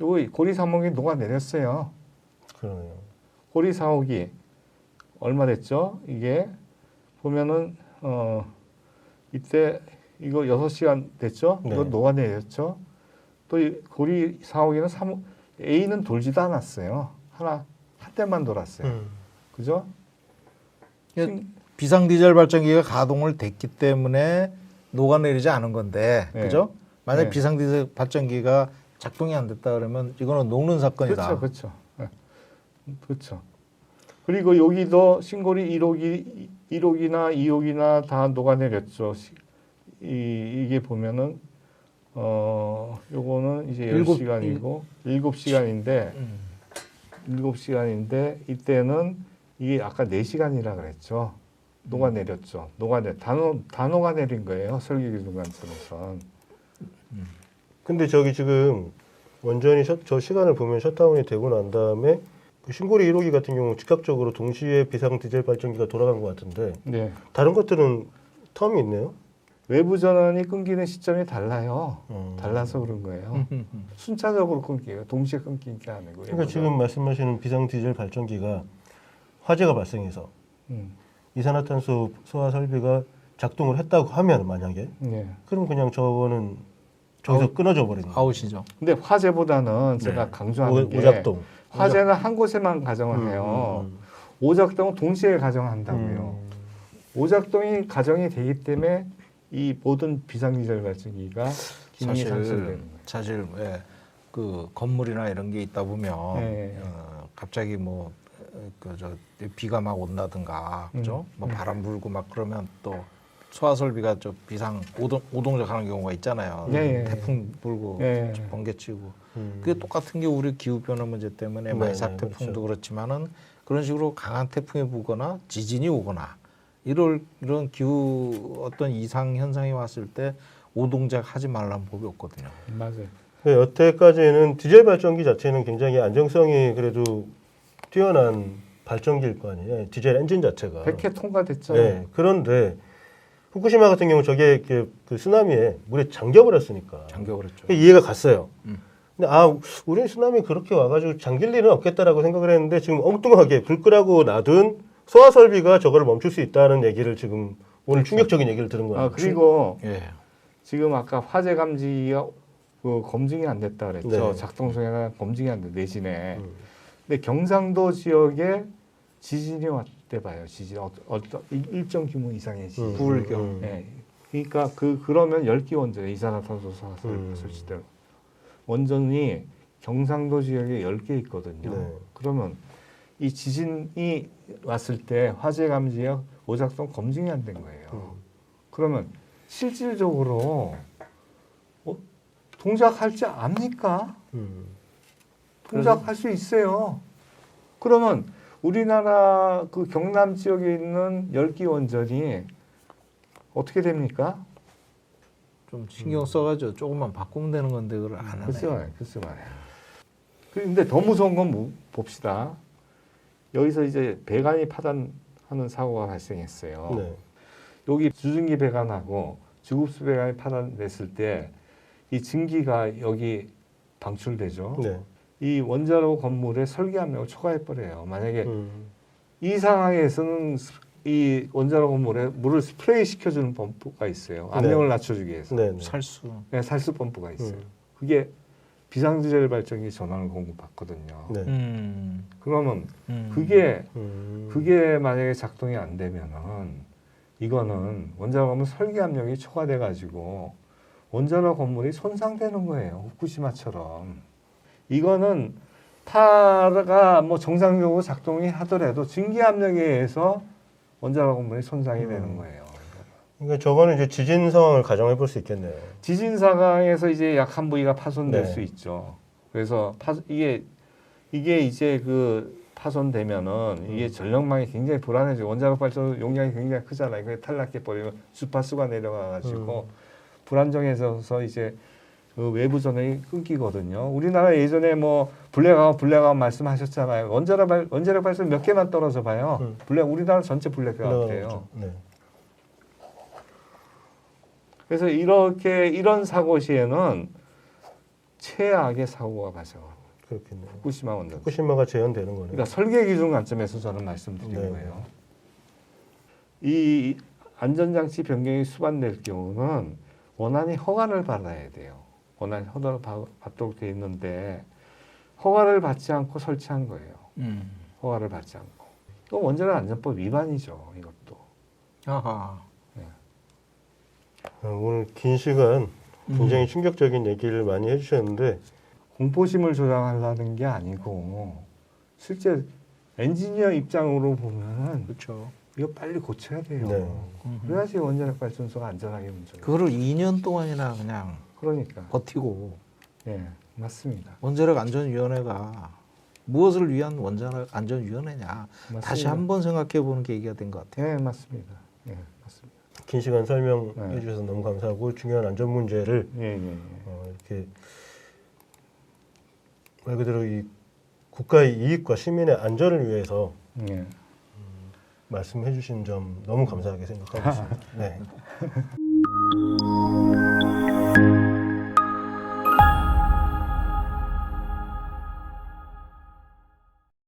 요거 고리 3호기 녹아내렸어요. 그러네요. 고리 4호기 얼마 됐죠? 이게 보면은 이때 이거 6시간 됐죠? 네. 이거 녹아내렸죠? 또 이 고리 4호기는 A는 돌지도 않았어요. 한 대만 돌았어요. 그죠? 비상 디젤 발전기가 가동을 됐기 때문에 녹아내리지 않은 건데, 네. 그죠? 만약 네. 비상 디젤 발전기가 작동이 안 됐다 그러면 이거는 녹는 사건이다. 그렇죠. 네. 그렇죠. 그리고 여기도 신고리 1호기나 2호기나 다 녹아내렸죠. 이게 보면은 요거는 이제 10시간이고 7시간인데 7시간인데 이때는 이게 아까 4시간이라 그랬죠. 녹아내렸죠. 다 녹아내린 거예요. 설계기준 관점에선. 근데 저기 지금 원전이 저 시간을 보면 셧다운이 되고 난 다음에 그 신고리 1호기 같은 경우 즉각적으로 동시에 비상 디젤 발전기가 돌아간 것 같은데 네. 다른 것들은 텀이 있네요. 외부 전원이 끊기는 시점이 달라요. 달라서 그런 거예요. 순차적으로 끊겨요. 동시에 끊긴 게 아니고. 그러니까 지금 말씀하시는 비상 디젤 발전기가 화재가 발생해서 이산화탄소 소화 설비가 작동을 했다고 하면 만약에 네. 그럼 그냥 저거는 저기서 끊어져 버리는 거예요. 아웃이죠. 근데 화재보다는 제가 강조하는 게 오작동. 화재는 한 곳에만 가정을 해요. 오작동은 동시에 가정한다고요. 오작동이 가정이 되기 때문에 이 모든 비상디젤 발전기가 기능이 상실되는 거예요. 사실 그 건물이나 이런 게 있다 보면 네. 갑자기 뭐 비가 막 온다든가 그죠? 뭐 바람 불고 막 그러면 또 소화 설비가 저 비상 오동작 하는 경우가 있잖아요. 예, 예. 태풍 불고 예. 번개치고 그게 똑같은 게 우리 기후 변화 문제 때문에 말삭 태풍도 그렇지만은 그런 식으로 강한 태풍이 부거나 지진이 오거나 이런 기후 어떤 이상 현상이 왔을 때 오동작 하지 말라는 법이 없거든요. 맞아요. 여태까지는 디젤 발전기 자체는 굉장히 안정성이 그래도 뛰어난 발전기일 거 아니에요. 디젤 엔진 자체가. 100회 통과됐잖아요. 네. 그런데 후쿠시마 같은 경우 저게 그 쓰나미에 물에 잠겨버렸으니까. 잠겨버렸죠. 이해가 갔어요. 근데 우리 쓰나미 그렇게 와가지고 잠길 일은 없겠다라고 생각을 했는데 지금 엉뚱하게 불 끄라고 놔둔 소화 설비가 저거를 멈출 수 있다는 얘기를 지금 오늘 충격적인 얘기를 들은 거예요. 그리고 예. 지금 아까 화재 감지가 검증이 안 됐다 그랬죠. 네. 작동성에는 검증이 안 돼, 내신에. 근데 경상도 지역에 지진이 왔대 봐요. 지진 어떤 일정 규모 이상의 지진. 불경. 네. 그러니까 그러면 열기원전에 이산화탄소 설치되고 원전이 경상도 지역에 10개 있거든요. 네. 그러면 이 지진이 왔을 때 화재 감지와 오작동 검증이 안 된 거예요. 그러면 실질적으로 동작할 줄 압니까? 동작할 수 있어요. 그러면 우리나라 그 경남 지역에 있는 10기 원전이 어떻게 됩니까? 좀 신경 써가지고 조금만 바꾸면 되는 건데 그걸 안 하네. 글쎄 말이야. 그런데 더 무서운 건 봅시다. 여기서 이제 배관이 파단하는 사고가 발생했어요. 네. 여기 주증기 배관하고 주급수 배관이 파단됐을 때 이 증기가 여기 방출되죠. 네. 이 원자로 건물의 설계 압력을 초과해 버려요. 만약에 이 상황에서는 이 원자로 건물에 물을 스프레이 시켜주는 펌프가 있어요. 압력을 낮춰주기 위해서. 네. 살수. 네, 살수 펌프가 있어요. 그게 비상디젤 발전기 전원을 공급받거든요. 네. 그러면 그게 만약에 작동이 안 되면은 이거는 원자로 건물 설계 압력이 초과돼 가지고 원자로 건물이 손상되는 거예요. 후쿠시마처럼. 이거는 타가 뭐 정상적으로 작동이 하더라도 증기 압력에 의해서 원자로 건물이 손상이 되는 거예요. 그러니까 저거는 이제 지진 상황을 가정해 볼 수 있겠네요. 지진 상황에서 이제 약한 부위가 파손될 네. 수 있죠. 그래서 이게 이제 그 파손되면은 이게 전력망이 굉장히 불안해지고 원자력 발전 용량이 굉장히 크잖아요. 그게 탈락해 버리면 주파수가 내려가가지고 불안정해져서 이제 그 외부 전원이 끊기거든요. 우리나라 예전에 뭐 블랙아웃 말씀하셨잖아요. 원자력 발전 몇 개만 떨어져 봐요. 우리나라 전체 블랙아웃이에요. 네. 그래서 이런 사고 시에는 최악의 사고가 발생합니다. 그렇겠네요. 후쿠시마 원전. 후쿠시마가 재현되는 거네요. 그러니까 설계 기준 관점에서 저는 말씀드리는 네. 거예요. 이 안전장치 변경이 수반될 경우는 원안이 허가를 받아야 돼요. 원안이 허가를 받도록 돼 있는데 허가를 받지 않고 설치한 거예요. 허가를 받지 않고. 또 원자력 안전법 위반이죠. 이것도. 아하. 오늘 긴 시간 굉장히 충격적인 얘기를 많이 해주셨는데 공포심을 조장하려는 게 아니고 실제 엔지니어 입장으로 보면 그렇죠. 이거 빨리 고쳐야 돼요. 네. 그래야지 원자력 발전소가 안전하게 운전해요. 그거를 2년 동안이나 그냥 그러니까. 버티고 예, 맞습니다. 원자력 안전위원회가 무엇을 위한 원자력 안전위원회냐 맞습니다. 다시 한번 생각해 보는 계기가 된 것 같아요. 예, 맞습니다. 예, 맞습니다. 긴 시간 설명해 네. 주셔서 너무 감사하고 중요한 안전 문제를 예. 이렇게 말 그대로 이 국가의 이익과 시민의 안전을 위해서 예. 말씀해 주신 점 너무 감사하게 생각하고 있습니다. 네.